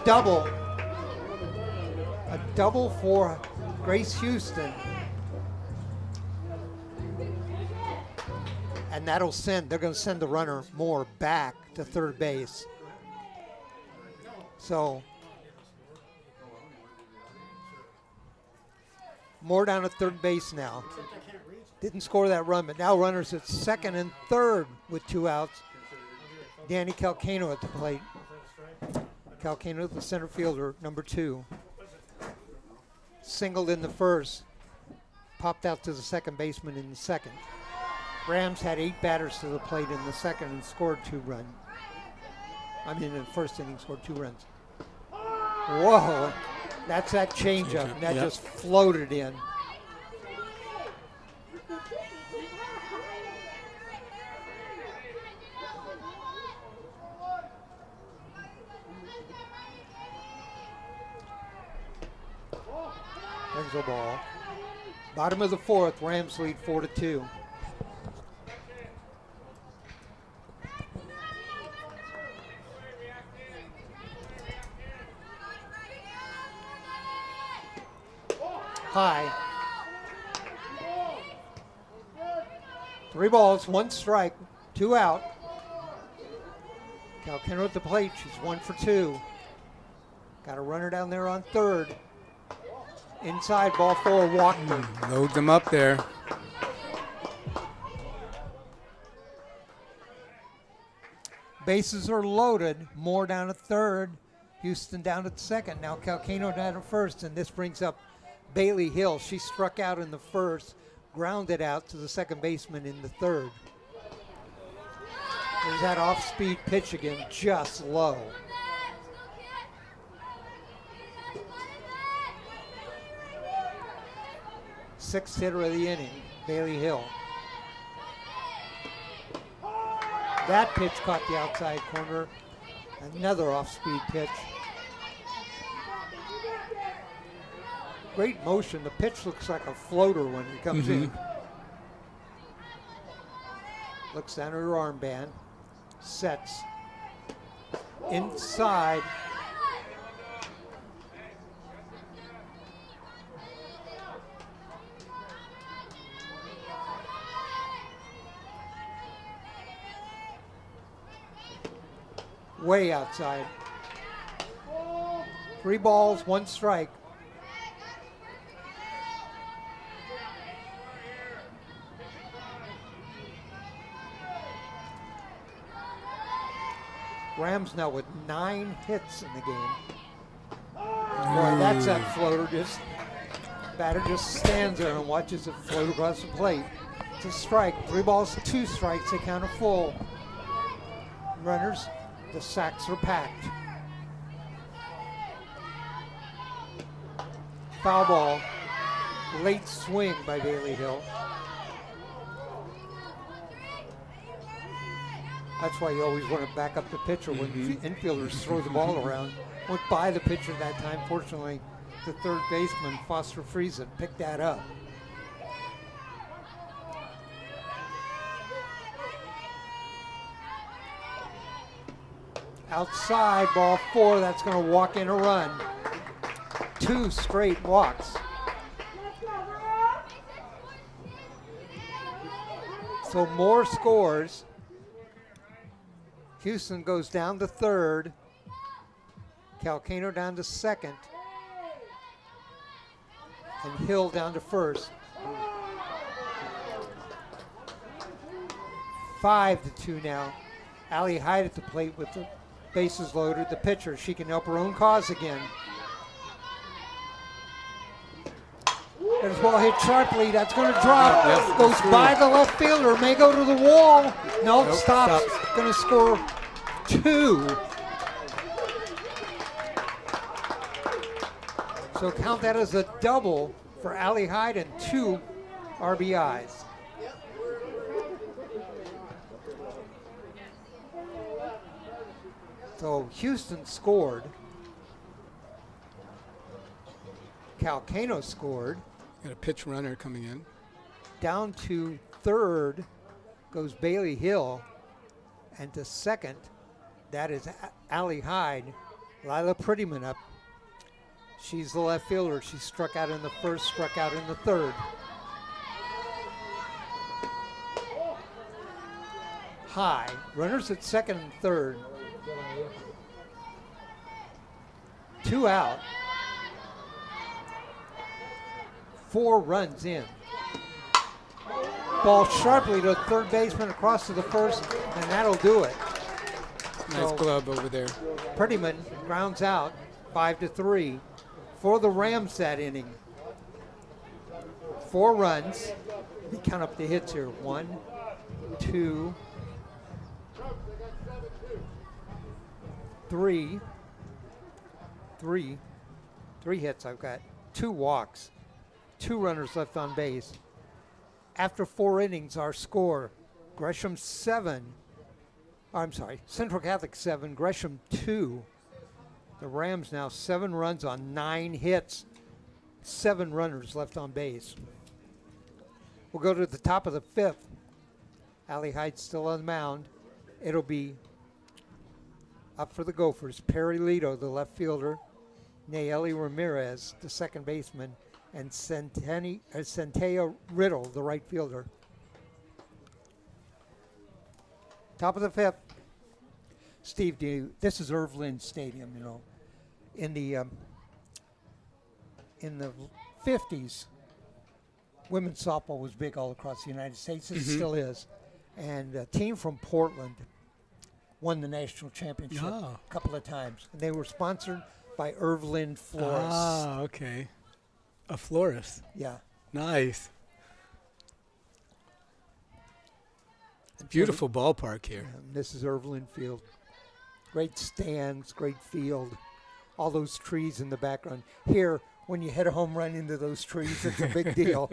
double for Grace Houston. And they're going to send the runner Moore back to third base. So Moore down at third base now. Didn't score that run, but now runners at second and third with 2 outs. Danny Calcano at the plate. Calcano, the center fielder, number 2. Singled in the first. Popped out to the second baseman in the second. Rams had 8 batters to the plate in the second and scored 2 runs. In the first inning, scored 2 runs. Whoa, that's that changeup. And that just floated in. There's the ball. Bottom of the 4th, Rams lead 4-2. High. 3 balls, 1 strike, 2 out. Calcano at the plate. She's 1 for 2. Got a runner down there on third. Inside, ball 4, Walker. Load them up there. Bases are loaded. Moore down at third. Houston down at second. Now Calcano down at first, and this brings up Bailey Hill. She struck out in the first, grounded out to the second baseman in the third. There's that off-speed pitch again, just low. Sixth hitter of the inning, Bailey Hill. That pitch caught the outside corner. Another off-speed pitch. Great motion. The pitch looks like a floater when it comes in. Looks down at her armband. Sets. Inside. Way outside. 3 balls, 1 strike. Rams now with 9 hits in the game. Boy, that's that floater. Batter just stands there and watches it float across the plate. It's a strike. 3 balls, 2 strikes. They count a full. Runners, the sacks are packed. Foul ball. Late swing by Bailey Hill. That's why you always want to back up the pitcher when infielders throw the ball around. Went by the pitcher that time. Fortunately, the third baseman, Foster Friesen, picked that up. Outside, ball 4. That's going to walk in a run. 2 straight walks. So Moore scores. Houston goes down to third. Calcano down to second. And Hill down to first. 5-2 now. Allie Hyde at the plate with the bases loaded. The pitcher, she can help her own cause again. There's a ball hit sharply. That's going to drop. Yes, goes by the left fielder. May go to the wall. Nope, stops. Going to score 2. So count that as a double for Allie Hyde and 2 RBIs. So Houston scored. Calcano scored. Got a pitch runner coming in. Down to third goes Bailey Hill. And to second, that is Allie Hyde. Lila Prettyman up. She's the left fielder. She struck out in the first, struck out in the third. High. Runners at second and third. 2 out. 4 runs in. Ball sharply to the third baseman, across to the first, and that'll do it. Nice glove over there. Prettyman grounds out 5-3 for the Rams that inning. 4 runs. You count up the hits here. 1, 2, 3. 3 hits I've got. 2 walks. 2 runners left on base. After 4 innings, our score, Gresham 7. I'm sorry, Central Catholic 7, Gresham 2. The Rams now 7 runs on 9 hits. 7 runners left on base. We'll go to the top of the 5th. Allie Hyde still on the mound. It'll be up for the Gophers. Perry Lito, the left fielder. Nayeli Ramirez, the second baseman. And Centea Riddle, the right fielder. Top of the 5th. Steve, this is Erv Lind Stadium, you know. In the 50s, women's softball was big all across the United States. It still is. And a team from Portland won the national championship a couple of times. And they were sponsored by Erv Lind Florists. Ah, okay. A florist. Yeah. Nice. It's a beautiful ballpark here. This is Erv Lind Field. Great stands, great field. All those trees in the background. Here, when you hit a home run into those trees, it's a big deal.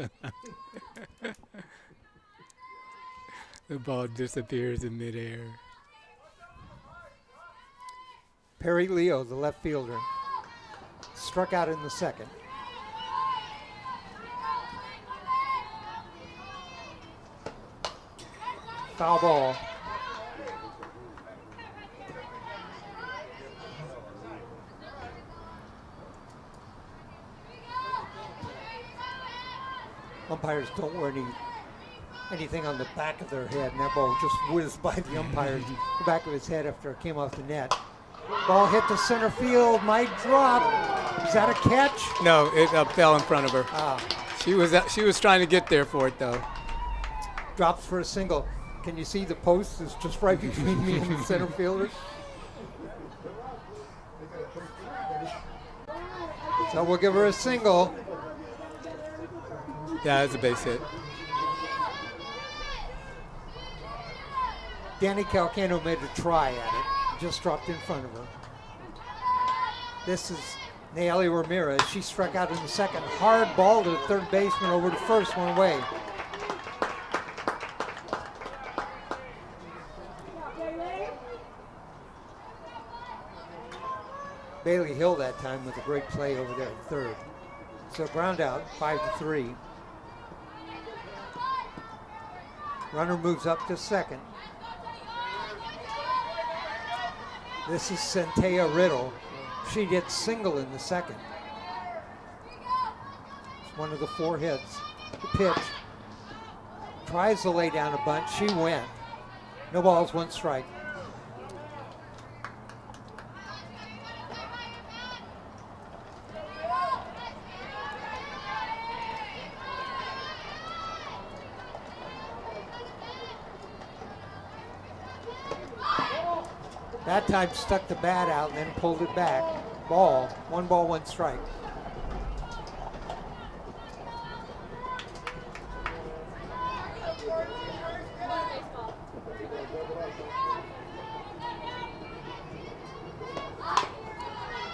The ball disappears in midair. Perry Leo, the left fielder, struck out in the second. Foul ball. Umpires don't wear anything on the back of their head, and that ball just whizzed by the umpires, the back of his head after it came off the net. Ball hit to center field, might drop. Is that a catch? No, it fell in front of her. She was trying to get there for it though. Drops for a single. Can you see the post is just right between me and the center fielder? So we'll give her a single. Yeah, it's a base hit. Danny Calcano made a try at it. Just dropped in front of her. This is Nayeli Ramirez. She struck out in the second. Hard ball to the third baseman, over to first, one away. Bailey Hill that time with a great play over there at third. So ground out, 5-3. Runner moves up to second. This is Centea Riddle. She gets single in the second. It's one of the 4 hits. The pitch. Tries to lay down a bunt. She went. No balls, 1 strike. That time stuck the bat out and then pulled it back. Ball, 1 ball, 1 strike.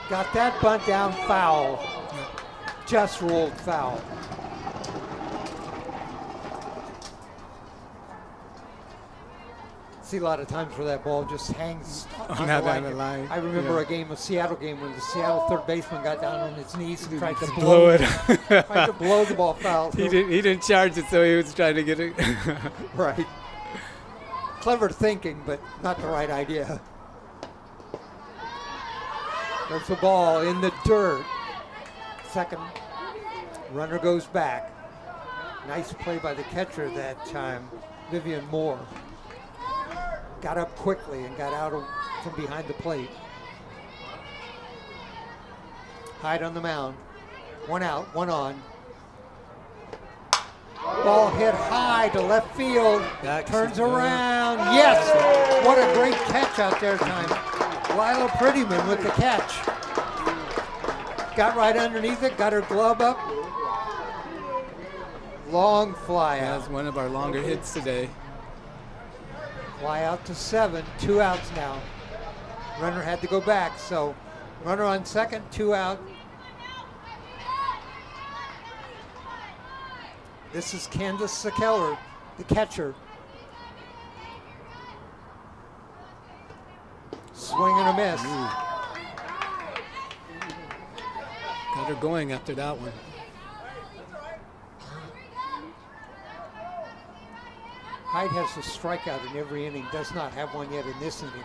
Got that bunt down foul. just ruled foul. See a lot of times where that ball just hangs on the line. I remember a game, a Seattle game, when the Seattle third baseman got down on his knees and tried to blow it. Tried to blow the ball foul. He didn't charge it, so he was trying to get it. Right. Clever thinking, but not the right idea. There's the ball in the dirt. Second runner goes back. Nice play by the catcher that time, Vivian Moore. Got up quickly and got out from behind the plate. Hyde on the mound. One out, one on. Ball hit high to left field. Turns around. Yes! What a great catch out there time. Lila Prettyman with the catch. Got right underneath it, got her glove up. Long fly out. That's one of our longer hits today. Fly out to 7, 2 outs now. Runner had to go back, so runner on second, 2 out. This is Candace Sekeller, the catcher. Swing and a miss. Got her going after that one. Hyde has a strikeout in every inning, does not have one yet in this inning.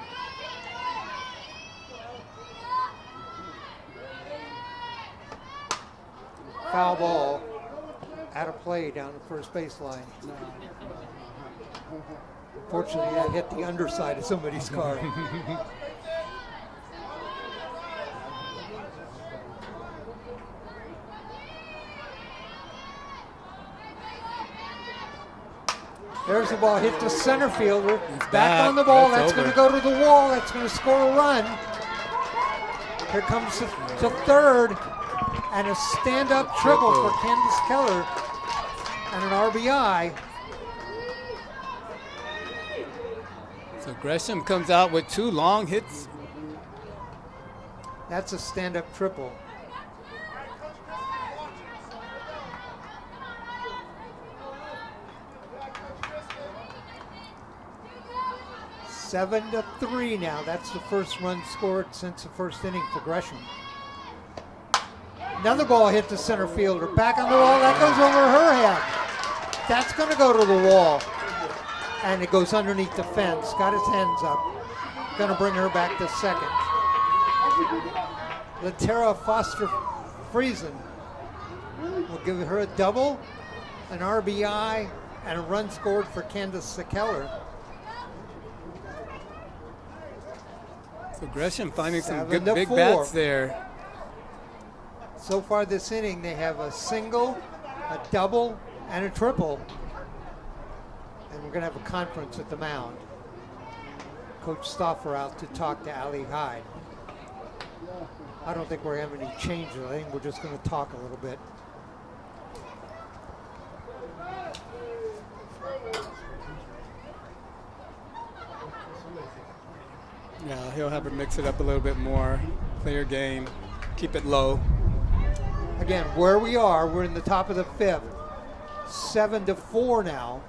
Foul ball, out of play down the first baseline. Fortunately, that hit the underside of somebody's car. There's the ball, hit the center fielder. Back on the ball, that's going to go to the wall. That's going to score a run. Here comes to third, and a stand-up triple for Candace Keller, and an RBI. So Gresham comes out with 2 long hits. That's a stand-up triple. Seven to 3 now. That's the first run scored since the first inning for Gresham. Another ball hit the center fielder. Back on the wall. That goes over her head. That's going to go to the wall. And it goes underneath the fence. Got his hands up. Going to bring her back to second. Latera Foster Friesen will give her a double, an RBI, and a run scored for Candace Sekeller. So Gresham finding some good big bats there. So far this inning, they have a single, a double, and a triple. And we're going to have a conference at the mound. Coach Stauffer out to talk to Ali Hyde. I don't think we're having any changes. I think we're just going to talk a little bit. Yeah, he'll have her mix it up a little bit more, play her game, keep it low. Again, where we are, we're in the top of the 5th. 7 to 4 now.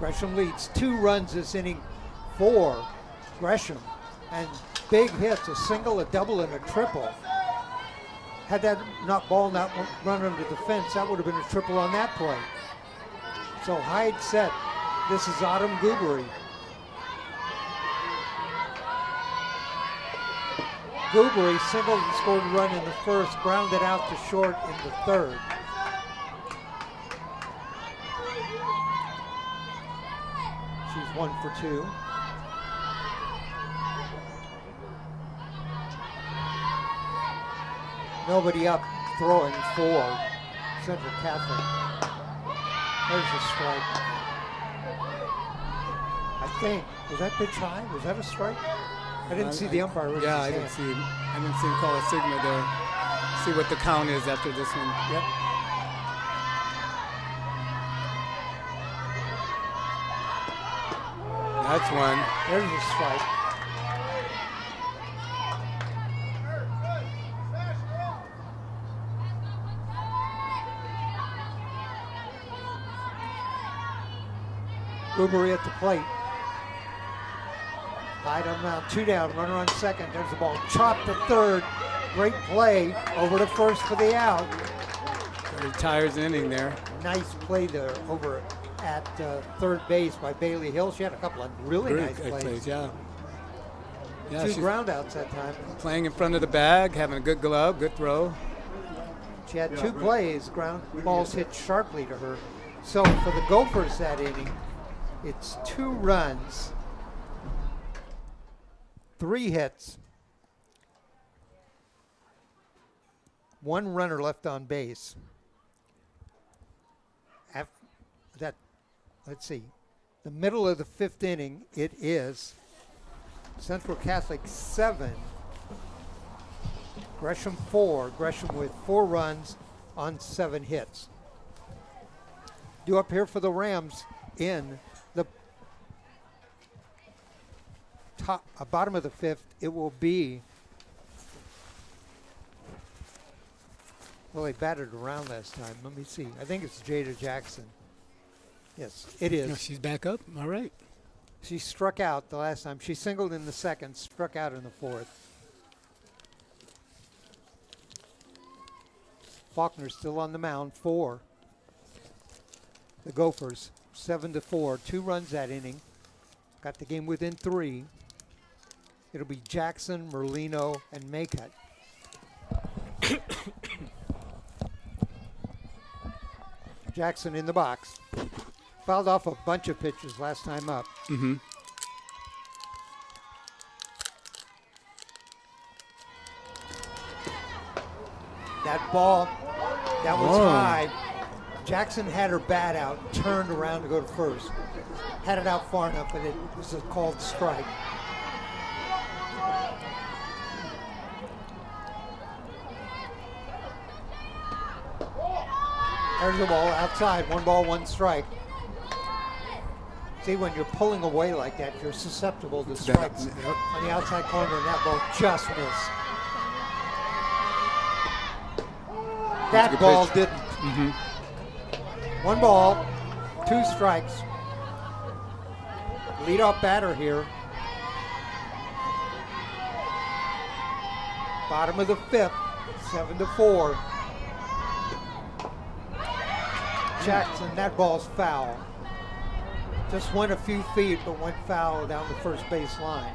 Gresham leads 2 runs this inning for Gresham. And big hits, a single, a double, and a triple. Had that ball not run under the fence, that would have been a triple on that play. So Hyde set. This is Autumn Goobery. Goobery singled and scored a run in the first, grounded out to short in the third. She's 1 for 2. Nobody up throwing for Central Catholic. There's a strike. I think. Was that pitch high? Was that a strike? I didn't see the umpire raise his hand. I didn't see him call a signal there. See what the count is after this one. Yep. That's one. There's a strike. Rubery at the plate. High on mound, 2 down, runner on second. There's the ball chopped to third. Great play over to first for the out. Retires inning there. Nice play there over at third base by Bailey Hill. She had a couple of really nice plays. Yeah. Yeah, 2 groundouts that time. Playing in front of the bag, having a good glove, good throw. She had 2 plays, ground balls hit sharply to her. So for the Gophers that inning, it's 2 runs, 3 hits, 1 runner left on base. After that, let's see, the middle of the 5th inning, it is Central Catholic 7, Gresham 4. Gresham with 4 runs on 7 hits. Due up here for the Rams in the top, bottom of the 5th, it will be, well, they batted around last time. Let me see. I think it's Jada Jackson. Yes, it is. No, she's back up. All right. She struck out the last time. She singled in the 2nd, struck out in the 4th. Faulkner still on the mound for the Gophers, 7-4, 2 runs that inning. Got the game within 3. It'll be Jackson, Merlino, and Maycutt. Jackson in the box. Fouled off a bunch of pitches last time up. Mm-hmm. That ball, that was high. Jackson had her bat out, turned around to go to first. Had it out far enough, but it was a called strike. There's the ball outside, 1 ball, 1 strike. See, when you're pulling away like that, you're susceptible to strikes on the outside corner, and that ball just missed. That ball didn't. Mm-hmm. 1 ball, 2 strikes. Leadoff batter here. Bottom of the 5th, 7-4. Jackson, that ball's foul. Just went a few feet, but went foul down the first base line.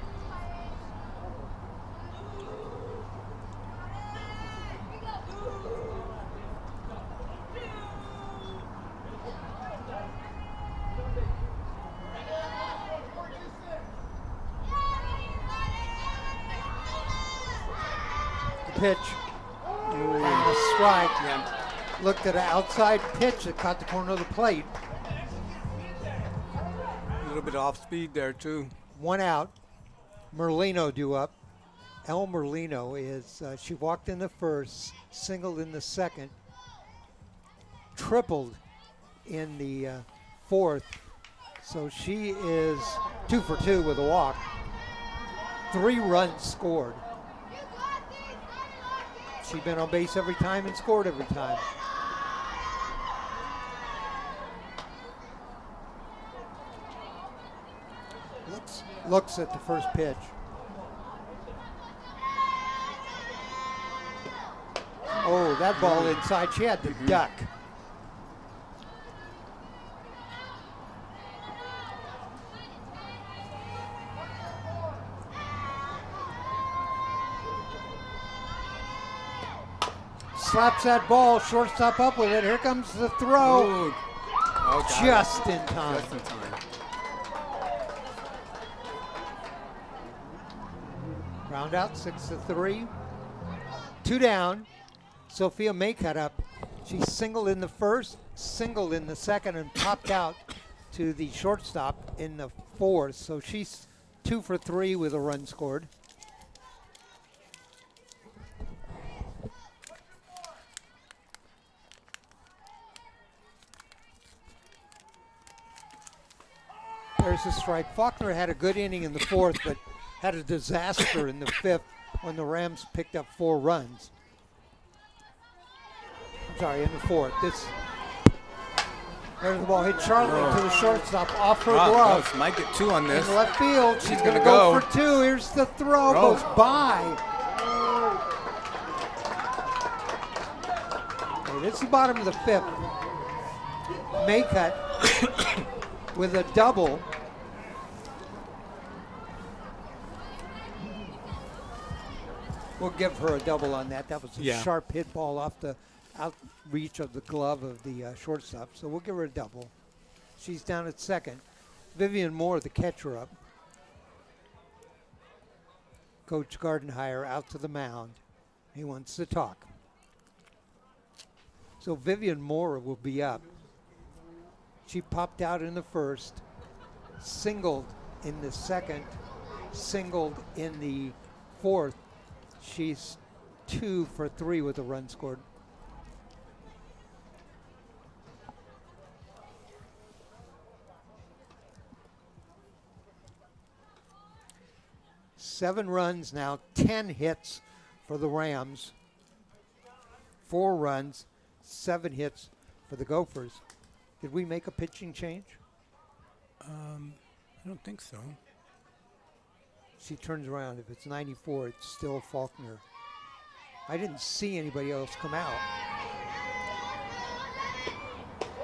The pitch and a strike. Yeah. Looked at an outside pitch that caught the corner of the plate. A little bit off speed there, too. 1 out. Merlino due up. El Merlino is, she walked in the 1st, singled in the 2nd, tripled in the 4th. So she is 2 for 2 with a walk. 3 runs scored. She'd been on base every time and scored every time. Looks at the first pitch. Oh, that ball inside. She had to duck. Slaps that ball, shortstop up with it. Here comes the throw. Ooh. Oh, just in time. Just in time. Ground out, 6-3. 2 down. Sophia Maycutt up. She singled in the 1st, singled in the 2nd, and popped out to the shortstop in the 4th. So she's 2 for 3 with a run scored. There's a strike. Faulkner had a good inning in the 4th, but had a disaster in the 5th when the Rams picked up 4 runs. I'm sorry, in the 4th. There's the ball hit sharply to the shortstop, off her Wow, glove. she might get 2 on this. In left field, she's going to gonna go go. for 2. Here's the throw, Oh. goes by. Okay, this is the bottom of the 5th. Maycutt with a double. We'll give her a double on that. That was a Yeah. sharp hit ball off the outreach of the glove of the shortstop. So we'll give her a double. She's down at second. Vivian Moore, the catcher, up. Coach Gardenhire out to the mound. He wants to talk. So Vivian Moore will be up. She popped out in the first, singled in the second, singled in the fourth. She's 2 for 3 with a run scored. Seven runs now, 10 hits for the Rams. 4 runs, 7 hits for the Gophers. Did we make a pitching change? I don't think so. She turns around. If it's 94, it's still Faulkner. I didn't see anybody else come out.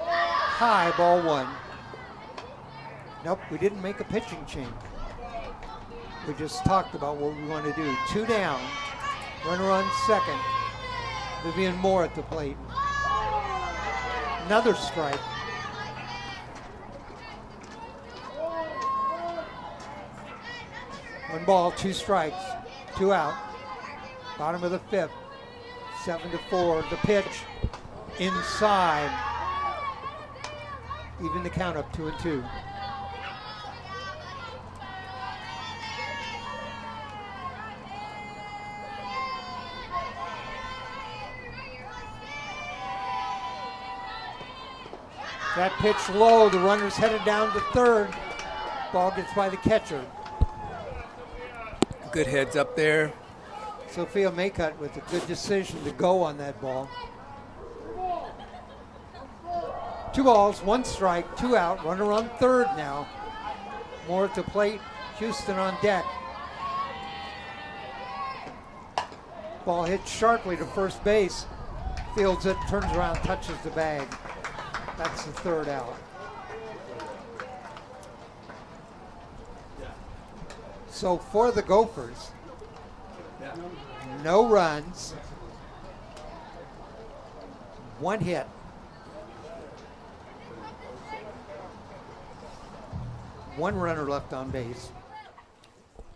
High, ball 1. Nope, we didn't make a pitching change. We just talked about what we want to do. 2 down, runner on second. Vivian Moore at the plate. Another strike. One ball, 2 strikes, 2 out. Bottom of the 5th, 7-4. The pitch inside. Even the count up 2-2. That pitch low, the runner's headed down to third. Ball gets by the catcher. Good heads up there. Sophia Maycutt with a good decision to go on that ball. 2 balls, 1 strike, 2 out. Runner on third now. Moore at the plate, Houston on deck. Ball hit sharply to first base. Fields it, turns around, touches the bag. That's the 3rd out. So for the Gophers, no runs, 1 hit. One runner left on base.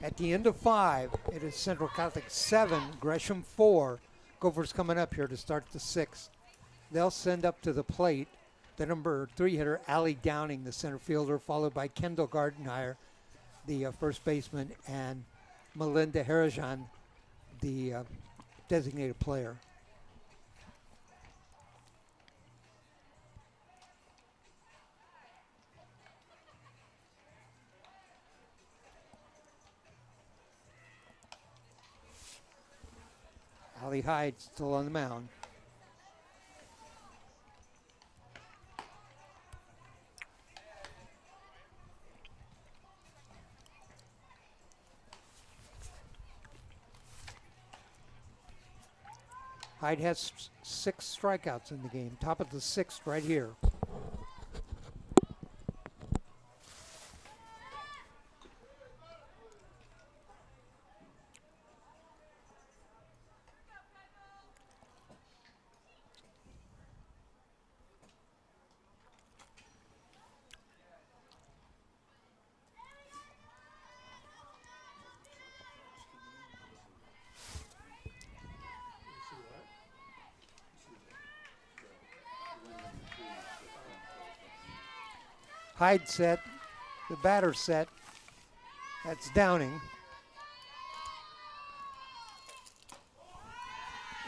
At the end of 5, it is Central Catholic 7, Gresham 4. Gophers coming up here to start the 6th. They'll send up to the plate the number 3 hitter, Allie Downing, the center fielder, followed by Kendall Gardenhire, the first baseman, and Melinda Harrigan, the designated player. Allie Hyde still on the mound. Hyde has 6 strikeouts in the game. Top of the 6th right here. Hyde set, the batter set. That's Downing.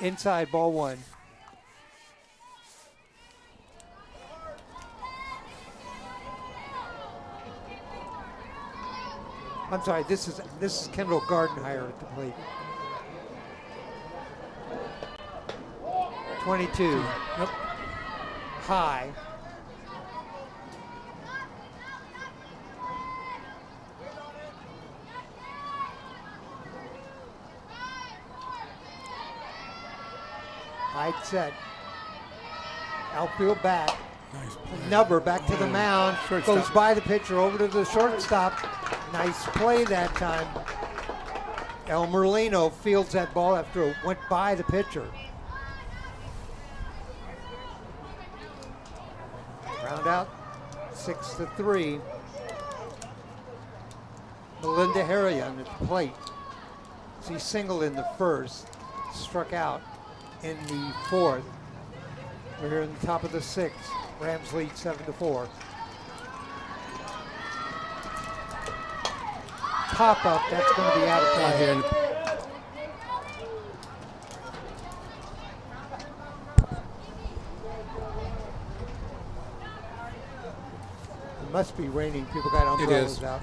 Inside, ball 1. I'm sorry, this is Kendall Gardenhire at the plate. 22. Yep. High. Hide set. Outfield back. Nice play. Nubber back to the mound. Shortstop. Goes by the pitcher over to the shortstop. Nice play that time. El Merlino fields that ball after it went by the pitcher. Round out 6-3. Melinda Harrigan at the plate. She singled in the first, struck out in the fourth. We're here in the top of the sixth. Rams lead 7-4. Pop up, that's going to be out of Out play. here in It must be raining. People got umbrellas is. out.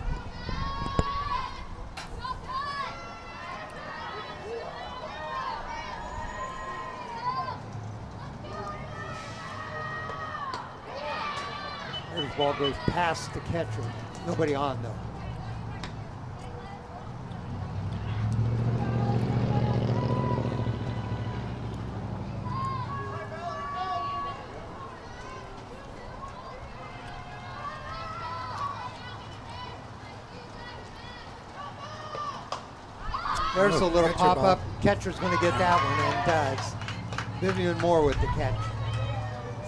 This ball goes past the catcher. Nobody on though. There's a little catcher pop ball. up. Catcher's going to get that one and does. Vivian Moore with the catch.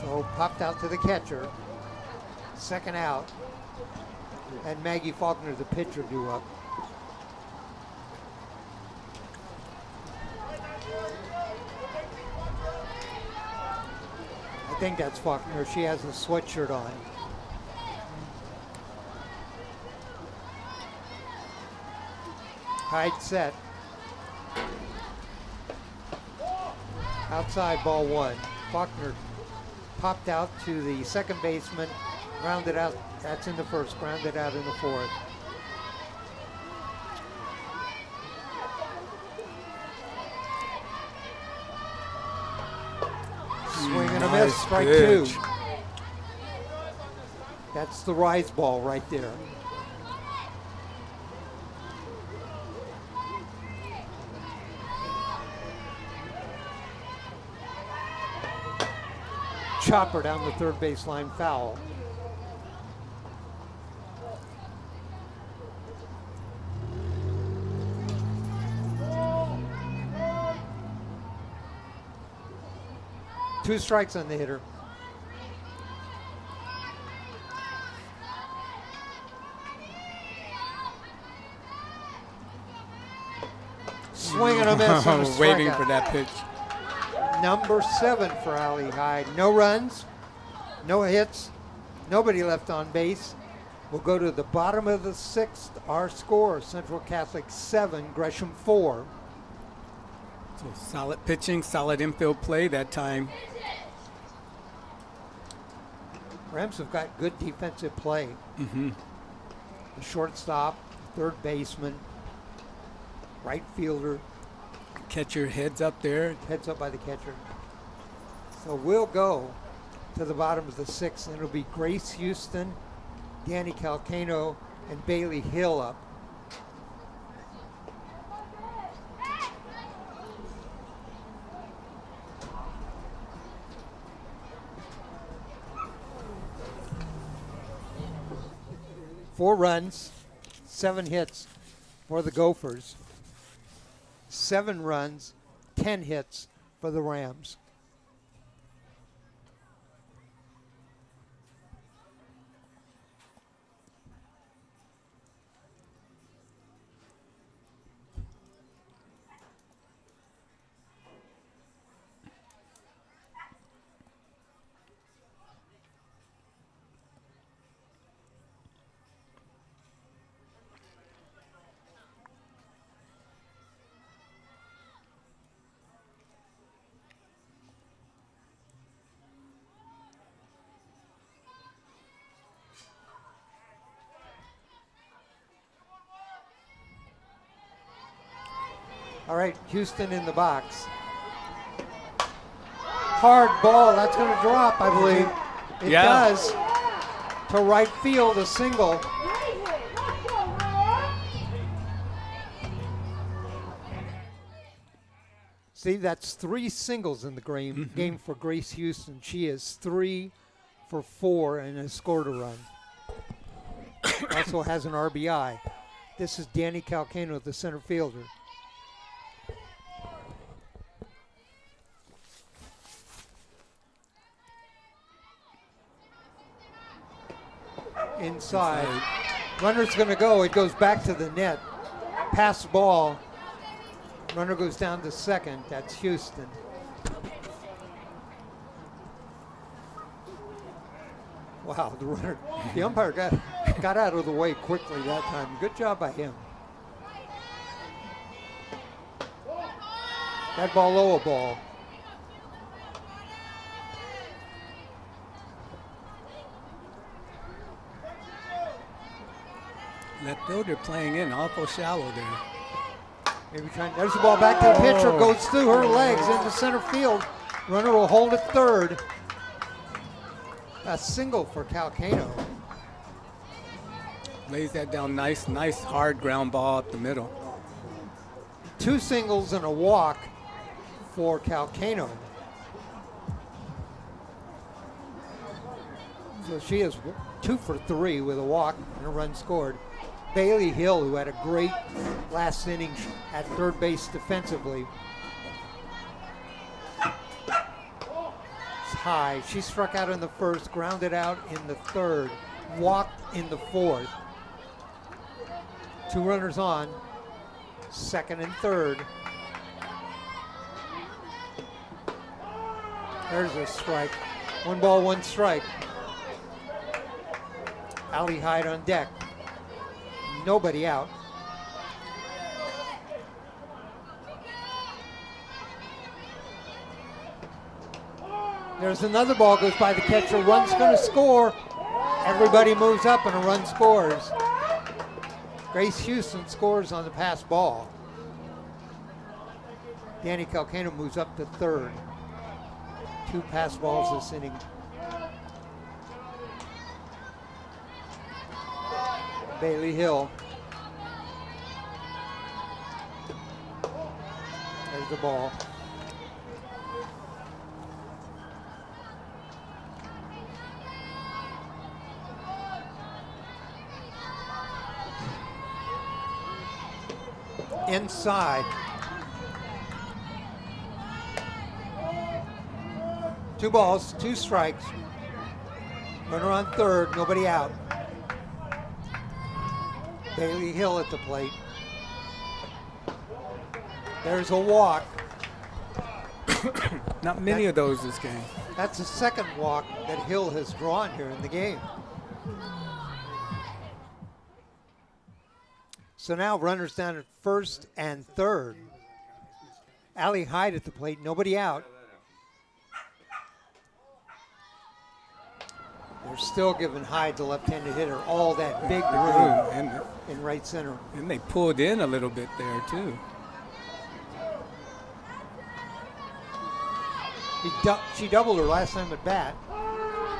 So popped out to the catcher. Second out. And Maggie Faulkner, the pitcher, due up. I think that's Faulkner. She has a sweatshirt on. Hide set. Outside, ball one. Faulkner popped out to the second baseman, grounded out. That's in the first, grounded out in the fourth. Swing and a miss, Nice strike pitch. two. That's the rise ball right there. Chopper down the third baseline, foul. Two strikes on the hitter. Swing and a miss. And a Waiting strikeout. for that pitch. Number 7 for Ali Hyde. No runs, no hits, nobody left on base. We'll go to the bottom of the sixth. Our score, Central Catholic 7, Gresham 4. So solid pitching, solid infield play that time. Rams have got good defensive play. Mm-hmm. The shortstop, third baseman, right fielder, Catcher heads up there. heads up by the catcher. So we'll go to the bottom of the sixth, and it'll be Grace Houston, Danny Calcano, and Bailey Hill up. Four runs, 7 hits for the Gophers. 7 runs, 10 hits for the Rams. All right, Houston in the box. Hard ball, that's going to drop, I believe. It Yeah. does. To right field, a single. See, that's 3 singles in the game for Grace Houston. She is 3 for 4 and has scored a run. Also has an RBI. This is Danny Calcano, the center fielder. Inside. Runner's going to go. It goes back to the net. Pass ball. Runner goes down to second. That's Houston. Wow, the umpire got out of the way quickly that time. Good job by him. That ball low a ball. Left fielder playing in awful shallow there. Maybe there's the ball back to the pitcher. Goes through her legs into center field. Runner will hold at third. A single for Calcano. Lays that down nice hard ground ball up the middle. 2 singles and a walk for Calcano. So she is 2 for 3 with a walk and a run scored. Bailey Hill, who had a great last inning at third base defensively. It's high. She struck out in the first, grounded out in the third, walked in the fourth. 2 runners on, second and third. There's a strike. 1 ball, 1 strike. Allie Hyde on deck. Nobody out. There's another ball, goes by the catcher. Run's going to score. Everybody moves up and a run scores. Grace Houston scores on the pass ball. Danny Calcano moves up to third. 2 pass balls this inning. Bailey Hill. There's the ball. Inside. 2 balls, 2 strikes. Runner on third, nobody out. Bailey Hill at the plate. There's a walk. Not many of those this game. That's the second walk that Hill has drawn here in the game. So now runners down at first and third. Allie Hyde at the plate, nobody out. They're still giving Hyde, the left-handed hitter, all that big room in right center. And they pulled in a little bit there, too. She doubled her last time at bat.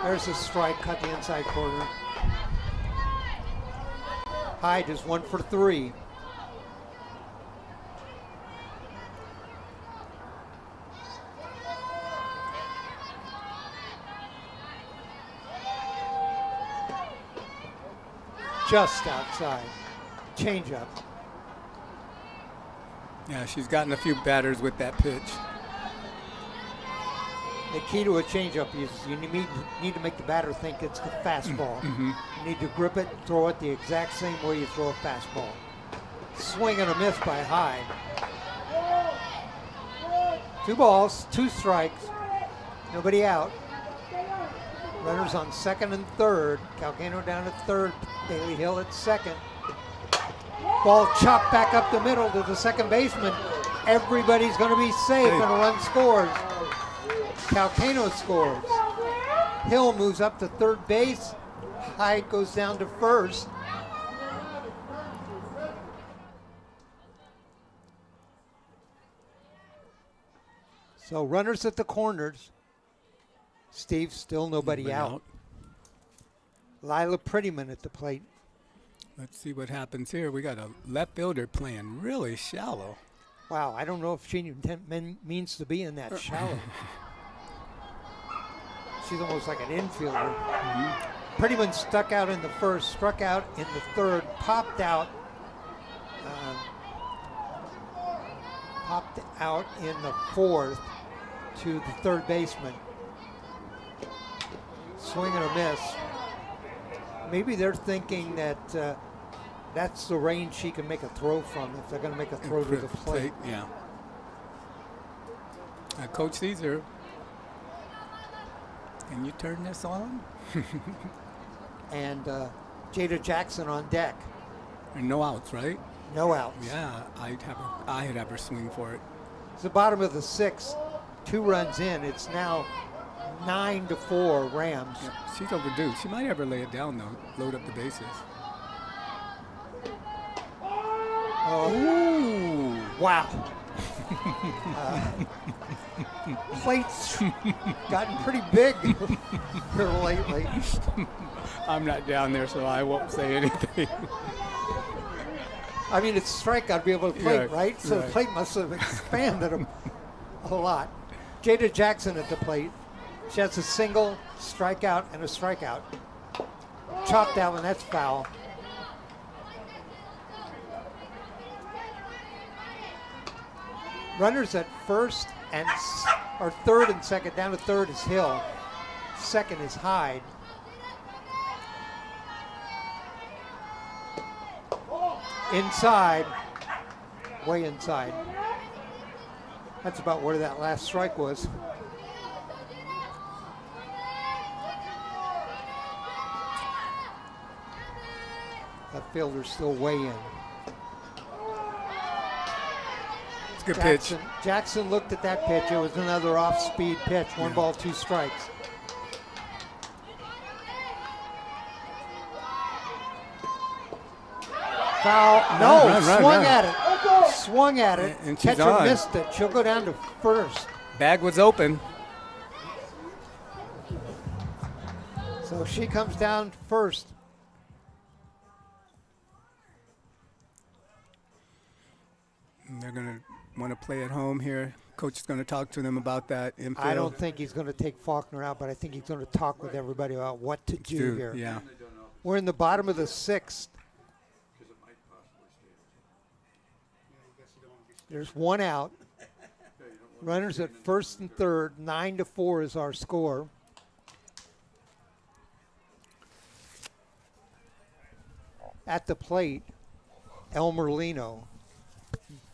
There's a strike, cut the inside corner. Hyde is 1 for 3. Just outside. Change up. Yeah, she's gotten a few batters with that pitch. The key to a changeup is you need to make the batter think it's the fastball. Mm-hmm. You need to grip it, throw it the exact same way you throw a fastball. Swing and a miss by Hyde. 2 balls, 2 strikes, nobody out. Runners on second and third. Calcano down at third. Bailey Hill at second. Ball chopped back up the middle to the second baseman. Everybody's going to be safe and a run scores. Calcano scores. Hill moves up to third base. Hyde goes down to first. So runners at the corners. Steve, still nobody out. Lila Prettyman at the plate. Let's see what happens here. We got a left fielder playing really shallow. Wow, I don't know if she means to be in that shallow. She's almost like an infielder. Pretty much stuck out in the first, struck out in the third, popped out in the fourth to the third baseman. Swing and a miss. Maybe they're thinking that that's the range she can make a throw from if they're going to make a throw to the plate. Yeah. Coach sees her. Can you turn this on? And Jada Jackson on deck. And no outs, right? No outs. Yeah, I'd have her swing for it. It's the bottom of the sixth. 2 runs in. It's now 9-4 Rams. Yeah, she's overdue. She might ever lay it down, though. Load up the bases. Ooh. Wow. Plate's gotten pretty big here lately. I'm not down there, so I won't say anything. I mean, it's strike. I'd be able to plate, Yeah, right? So right. the plate must have expanded a lot. Jada Jackson at the plate. She has a single, strikeout, and a strikeout. Chopped out, and that's foul. Runners at first or third and second. Down to third is Hill. Second is Hyde. Inside, way inside. That's about where that last strike was. That fielder's still way in. It's a good pitch. Jackson looked at that pitch. It was another off-speed pitch. 1 ball, 2 strikes. Foul. No, swung at it. Swung at it. And she's Catcher on. missed it. She'll go down to first. Bag was open. So she comes down first. And they're going to want to play at home here. Coach is going to talk to them about that infield. I don't think he's going to take Faulkner out, but I think he's going to talk with everybody about what to do here. Yeah. We're in the bottom of the sixth. There's 1 out. Runners at first and third. 9-4 is our score. At the plate, El Merlino.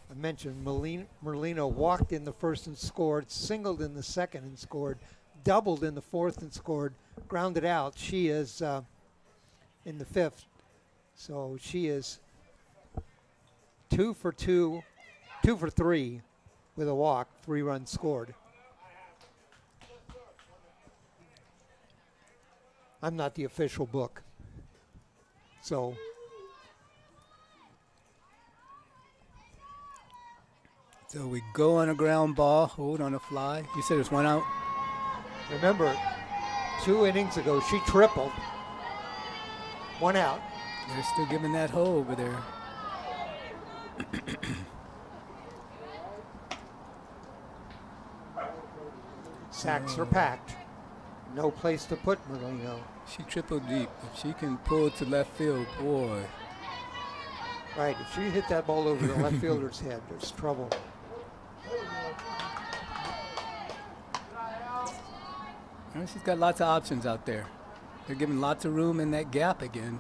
I mentioned Merlino walked in the first and scored, singled in the second and scored, doubled in the fourth and scored, grounded out. She is in the fifth. So she is 2 for 3 with a walk, 3 runs scored. I'm not the official book. So we go on a ground ball, hold on a fly. You said there's 1 out? remember, 2 innings ago, she tripled. 1 out. They're still giving that hole over there. Sacks are packed. No place to put Merlino. She tripled deep. If she can pull to left field, boy. Right, if she hit that ball over the left fielder's head, there's trouble. Well, she's got lots of options out there. They're giving lots of room in that gap again.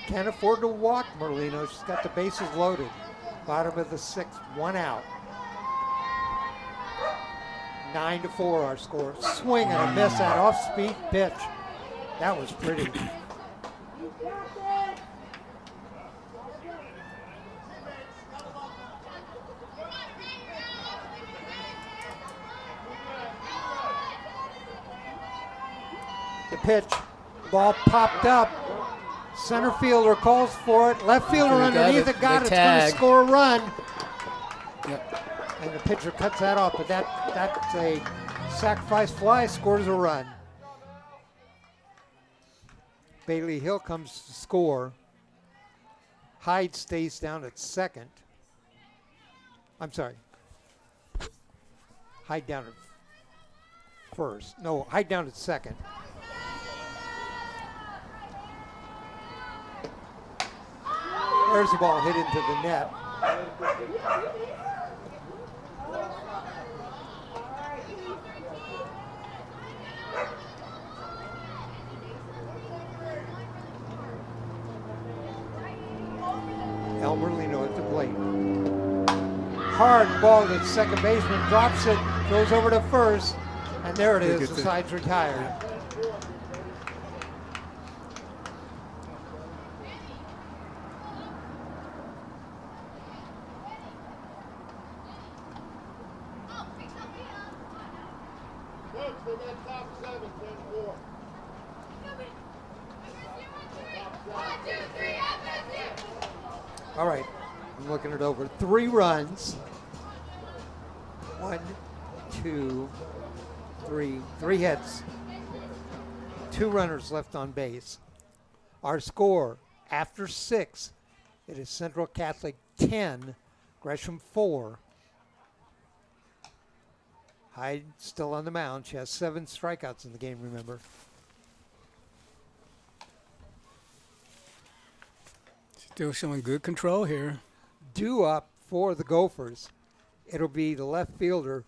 Can't afford to walk Merlino. She's got the bases loaded. Bottom of the 6th, 1 out. 9-4 our score. Swing and a miss, that off-speed pitch. That was pretty. The pitch, ball popped up. Center fielder calls for it. Left fielder underneath it, got it. It's going to score a run. Yep. And the pitcher cuts that off, but that's a sacrifice fly, scores a run. Bailey Hill comes to score. Hyde stays down at second. I'm sorry, Hyde down at first. No, Hyde down at second. There's the ball hit into the net. Merlino at the plate. Hard ball to second baseman, drops it, goes over to first, and there it is, the side's retired. All right, I'm looking it over. 3 runs. 1, 2, 3. 3 hits. 2 runners left on base. Our score after 6, it is Central Catholic 10, Gresham 4. Hyde still on the mound. She has 7 strikeouts in the game, remember. Still showing good control here. Due up for the Gophers. It'll be the left fielder,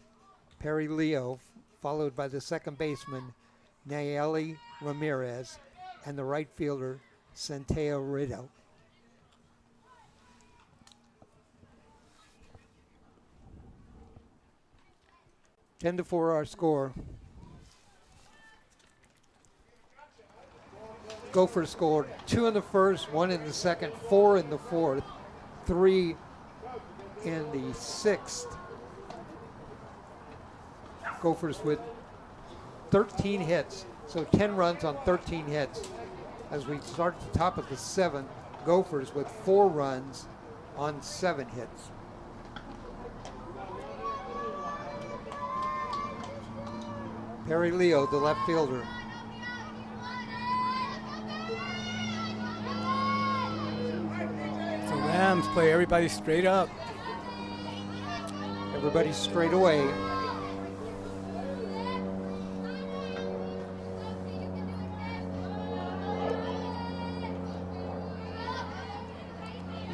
Perry Leo, followed by the second baseman, Nayeli Ramirez, and the right fielder, Centeo Riddle. Ten to 4 our score. Gophers scored 2 in the first, 1 in the second, 4 in the fourth, 3 in the sixth. Gophers with 13 hits, so 10 runs on 13 hits. As we start at the top of the 7th, Gophers with 4 runs on 7 hits. Perry Leo, the left fielder. So Rams play everybody straight up. Everybody straight away.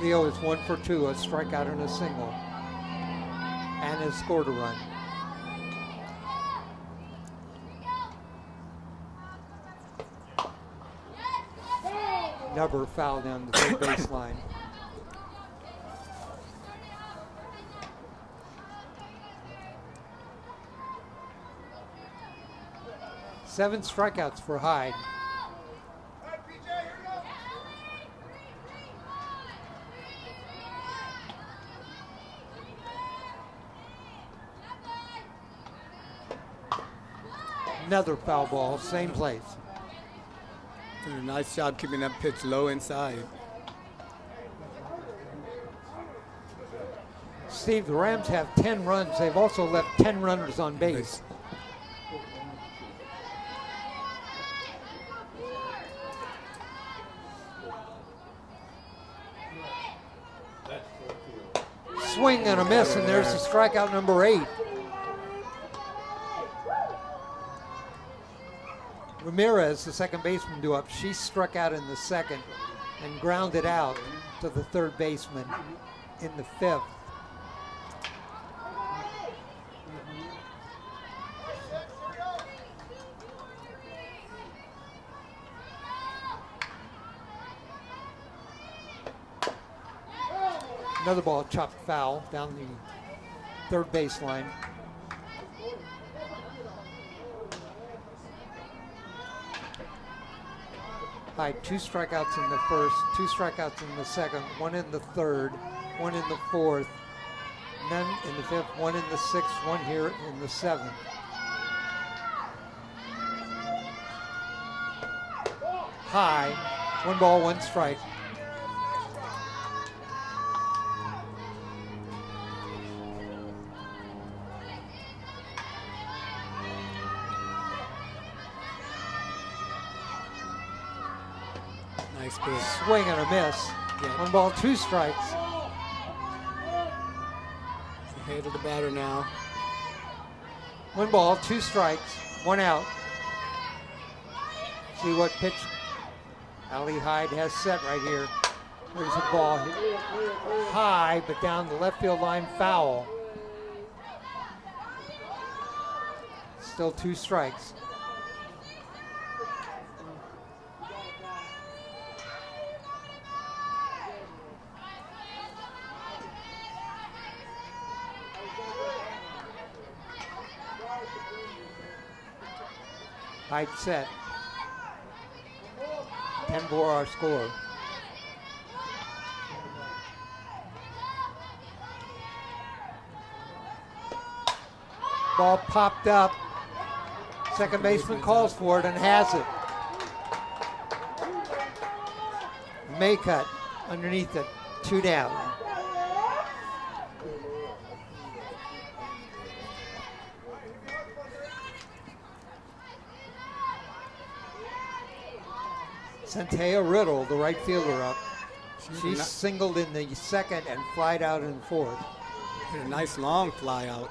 Leo is 1 for 2, a strikeout and a single, and has scored a run. Never foul down the third baseline. Seven strikeouts for Hyde. Another foul ball, same place. Did a nice job keeping that pitch low inside. Steve, the Rams have 10 runs. They've also left 10 runners on base. Swing and a miss, and there's the strikeout number 8. Ramirez, the second baseman, due up. She struck out in the second and grounded out to the third baseman in the 5th. Another ball chopped foul down the third baseline. Hyde, 2 strikeouts in the first, 2 strikeouts in the second, 1 in the third, 1 in the fourth, none in the 5th, 1 in the 6th, 1 here in the 7th. High, 1 ball, 1 strike. Nice pitch. Swing and a miss. Yeah. 1 ball, 2 strikes. Ahead of the batter now. One ball, 2 strikes, 1 out. See what pitch Ali Hyde has set right here. There's a ball hit high, but down the left field line, foul. Still 2 strikes. Hyde set. 10-4 our score. Ball popped up. Second baseman calls for it and has it. May cut underneath it. 2 down. Centea Riddle, the right fielder, up. She singled in the second and flied out in the fourth. Hit a nice long fly out.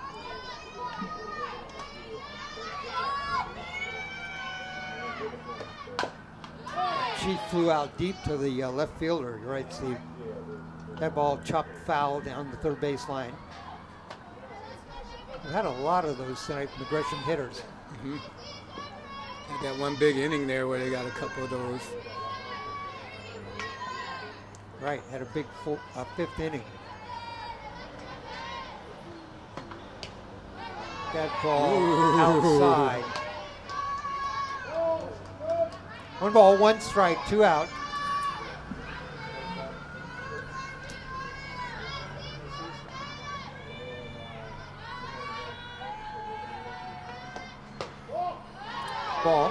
She flew out deep to the left fielder. You're right, Steve. That ball chopped foul down the third base line. We've had a lot of those tonight from the Gresham hitters. Mm-hmm. Had that one big inning there where they got a couple of those. Right, had a big fifth inning. That ball outside. 1 ball, 1 strike, 2 out. Ball.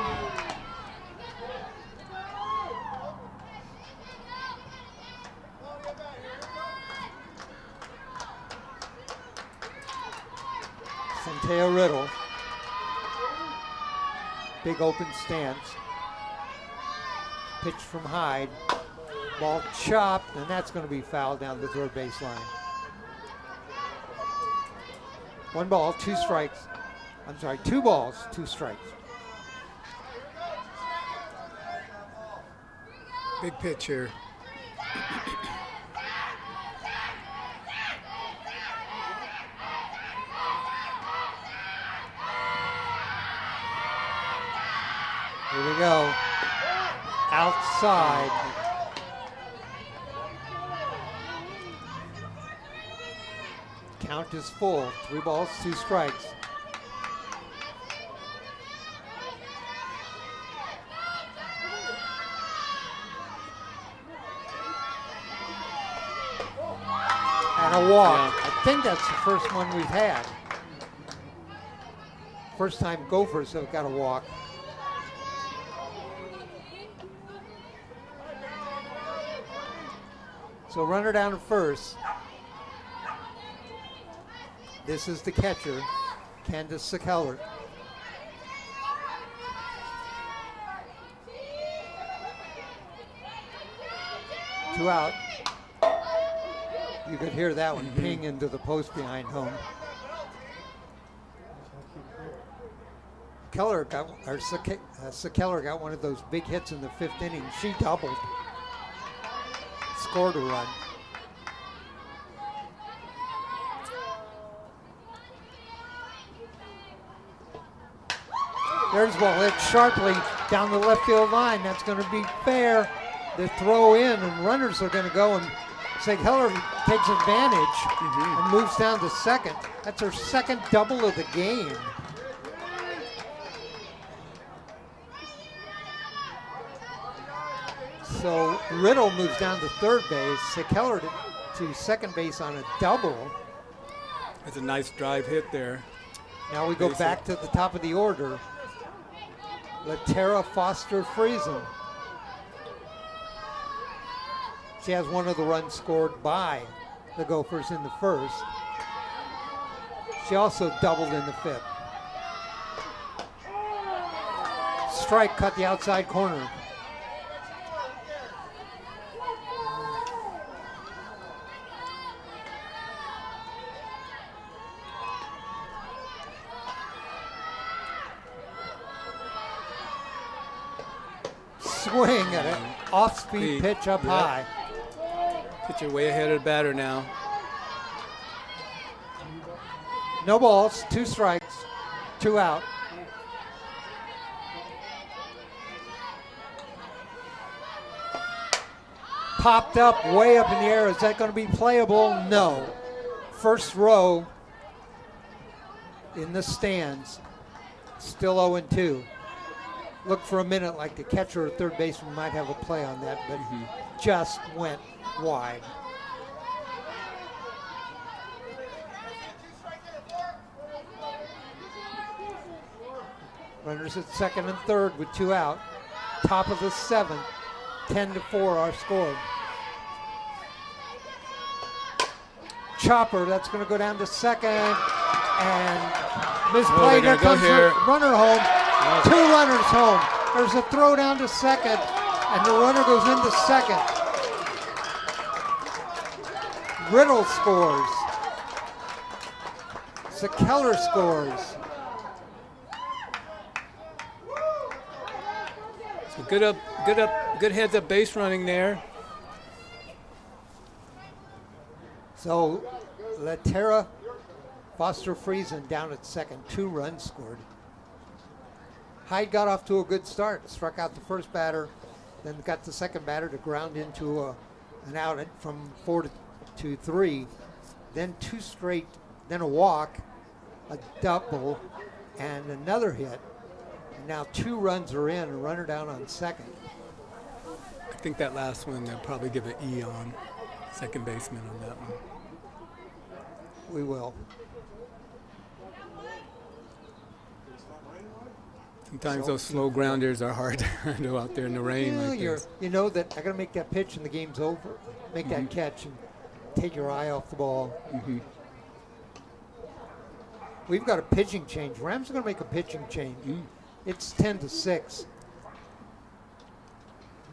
Centea Riddle. Big open stance. Pitch from Hyde. Ball chopped, and that's going to be fouled down the third base line. 1 ball, 2 strikes. I'm sorry, 2 balls, 2 strikes. Big pitch here. Here we go. Outside. Count is full. 3 balls, 2 strikes. And a walk. Yeah. I think that's the first one we've had. First time Gophers have got a walk. So runner down to first. This is the catcher, Candace Sekeller. Two out. You could hear that one ping into the post behind home. Sekeller got one of those big hits in the 5th inning. She doubled. Scored a run. There's the ball hit sharply down the left field line. That's going to be fair. The throw in, and runners are going to go, and Sekeller takes advantage and moves down to second. That's her second double of the game. So Riddle moves down to third base. Sekeller to second base on a double. That's a nice drive hit there. Now we go back to the top of the order. LaTerra Foster Friesen. She has one of the runs scored by the Gophers in the first. She also doubled in the 5th. Strike cut the outside corner. swing at an off-speed pitch up high. Pitcher way ahead of the batter now. No balls, 2 strikes, 2 out. Popped up, way up in the air. Is that going to be playable? No. First row in the stands, still 0-2. Look for a minute like the catcher or third baseman might have a play on that, but just went wide. Runners at second and third with 2 out. Top of the 7th, 10-4 our score. Chopper, that's going to go down to second, and misplayed. There comes the runner home. 2 runners home. There's a throw down to second, and the runner goes into second. Riddle scores. Keller scores. So good heads up base running there. So Latera Foster Friesen down at second, 2 runs scored. Hyde got off to a good start, struck out the first batter, then got the second batter to ground into an out from 4-3, then 2 straight, then a walk, a double, and another hit. And now 2 runs are in, a runner down on second. I think that last one they'll probably give an E on, second baseman on that one. We will. Sometimes those slow grounders are hard to handle out there in the rain like this. You know that I got to make that pitch and the game's over. Make that catch and take your eye off the ball. We've got a pitching change. Rams are going to make a pitching change. It's 10-6.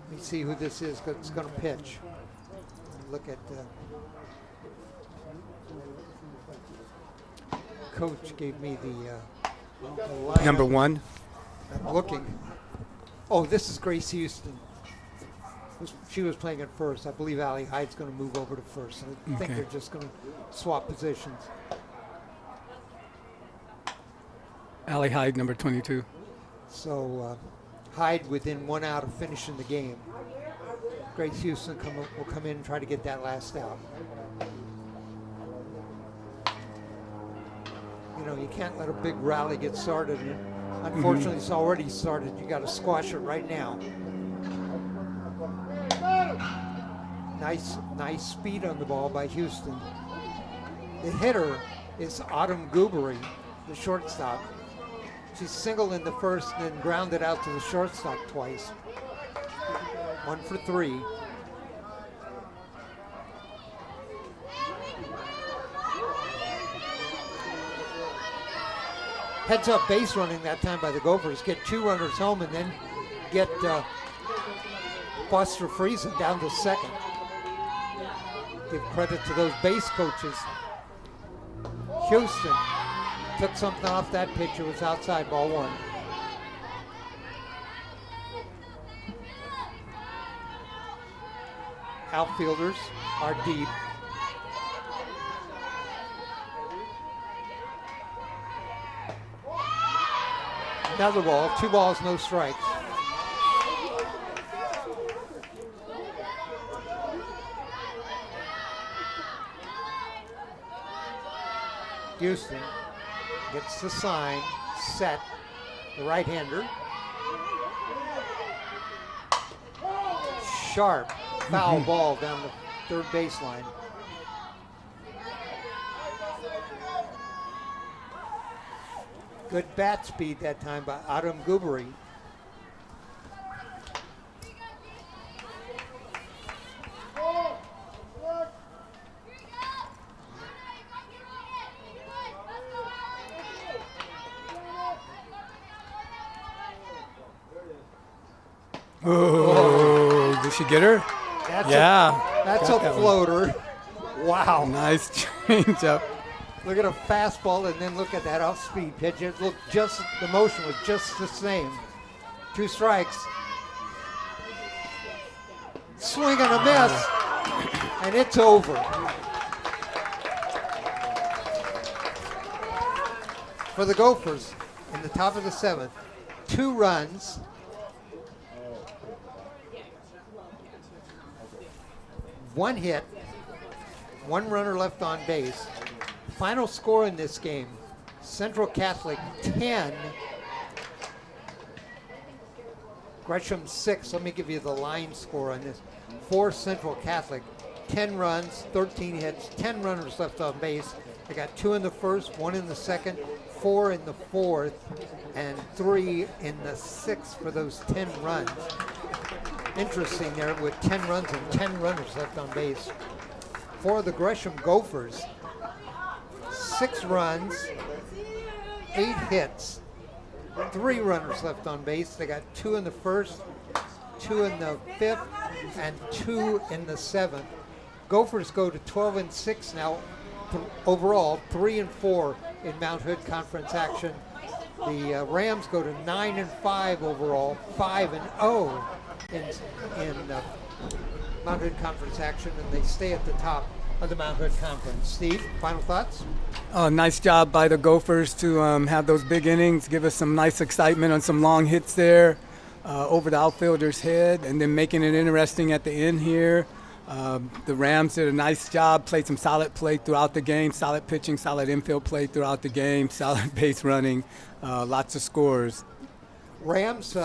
Let me see who this is that's going to pitch. Look at coach gave me the Number 1. I'm looking. Oh, this is Grace Houston. She was playing at first. I believe Allie Hyde's going to move over to first. I think they're just going to swap positions. Allie Hyde, number 22. So Hyde within 1 out of finishing the game. Grace Houston will come in and try to get that last out. You know, you can't let a big rally get started. Unfortunately, it's already started. You got to squash it right now. Nice speed on the ball by Houston. The hitter is Autumn Goobery, the shortstop. She's singled in the first and then grounded out to the shortstop twice. 1 for 3. Heads up base running that time by the Gophers. Get 2 runners home and then get Foster Friesen down to second. Give credit to those base coaches. Houston took something off that pitch. It was outside, ball 1. Outfielders are deep. Another ball, 2 balls, no strikes. Houston gets the sign, set, the right-hander. Sharp, foul ball down the third baseline. Good bat speed that time by Autumn Goobery. Oh, did she get her? That's a floater. Wow. Nice change up. Look at a fastball and then look at that off-speed pitch. It looked just, the motion was just the same. 2 strikes. swing and a miss, and it's over. For the Gophers, in the top of the 7th, 2 runs, 1 hit, 1 runner left on base. Final score in this game, Central Catholic 10, Gresham 6. Let me give you the line score on this. For Central Catholic, 10 runs, 13 hits, 10 runners left on base. They got 2 in the first, 1 in the second, 4 in the fourth, and 3 in the sixth for those 10 runs. Interesting there with 10 runs and 10 runners left on base. For the Gresham Gophers, 6 runs, 8 hits, 3 runners left on base. They got 2 in the first, 2 in the fifth, and 2 in the seventh. Gophers go to 12-6 now overall, 3-4 in Mount Hood Conference action. The Rams go to 9-5 overall, 5-0 in Mount Hood Conference action, and they stay at the top of the Mount Hood Conference. Steve, final thoughts? Nice job by the Gophers to have those big innings, give us some nice excitement on some long hits there over the outfielder's head, and then making it interesting at the end here. The Rams did a nice job, played some solid play throughout the game, solid pitching, solid infield play throughout the game, solid base running, lots of scores. Rams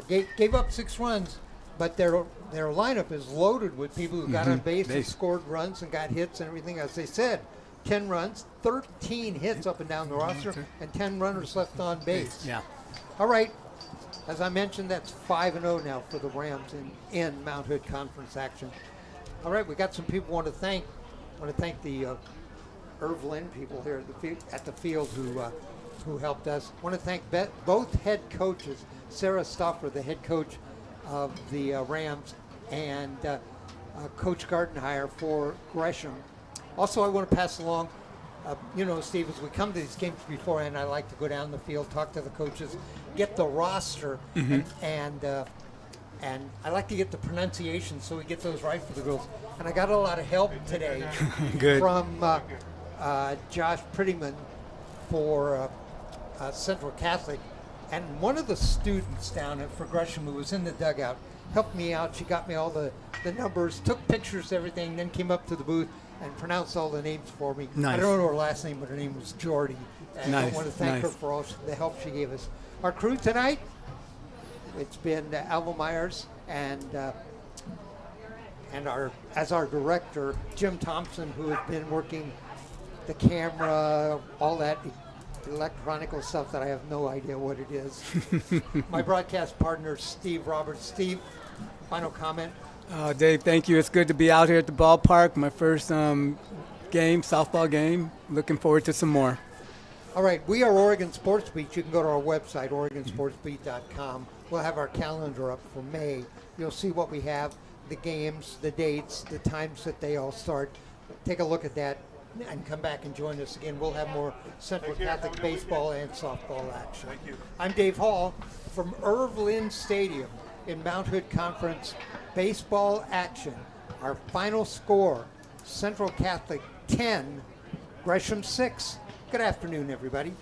gave up 6 runs, but their lineup is loaded with people who got on base and scored runs and got hits and everything. As they said, 10 runs, 13 hits up and down the roster, and 10 runners left on base. Yeah. All right. As I mentioned, that's 5-0 now for the Rams in Mount Hood Conference action. All right, we got some people want to thank. I want to thank the Erv Lind people here at the field who helped us. I want to thank both head coaches, Sarah Stauffer, the head coach of the Rams, and Coach Gartenhire for Gresham. Also, I want to pass along, Steve, as we come to these games beforehand, I like to go down the field, talk to the coaches, get the roster, and I like to get the pronunciation so we get those right for the girls. And I got a lot of help today from Josh Prettyman for Central Catholic. And one of the students down for Gresham who was in the dugout helped me out. She got me all the numbers, took pictures, everything, then came up to the booth and pronounced all the names for me. Nice. I don't know her last name, but her name was Jordy. And Nice. I want to thank her for all the help she gave us. Our crew tonight, it's been Alva Myers and our director, Jim Thompson, who has been working the camera, all that electronical stuff that I have no idea what it is. My broadcast partner, Steve Roberts. Steve, final comment? Dave, thank you. It's good to be out here at the ballpark. My first game, softball game. Looking forward to some more. All right, we are Oregon Sports Beat. You can go to our website, OregonSportsBeat.com. We'll have our calendar up for May. You'll see what we have, the games, the dates, the times that they all start. Take a look at that and come back and join us again. We'll have more Central Catholic baseball and softball action. Thank you. I'm Dave Hall from Erv Lind Stadium in Mount Hood Conference baseball action. Our final score, Central Catholic 10, Gresham 6. Good afternoon, everybody.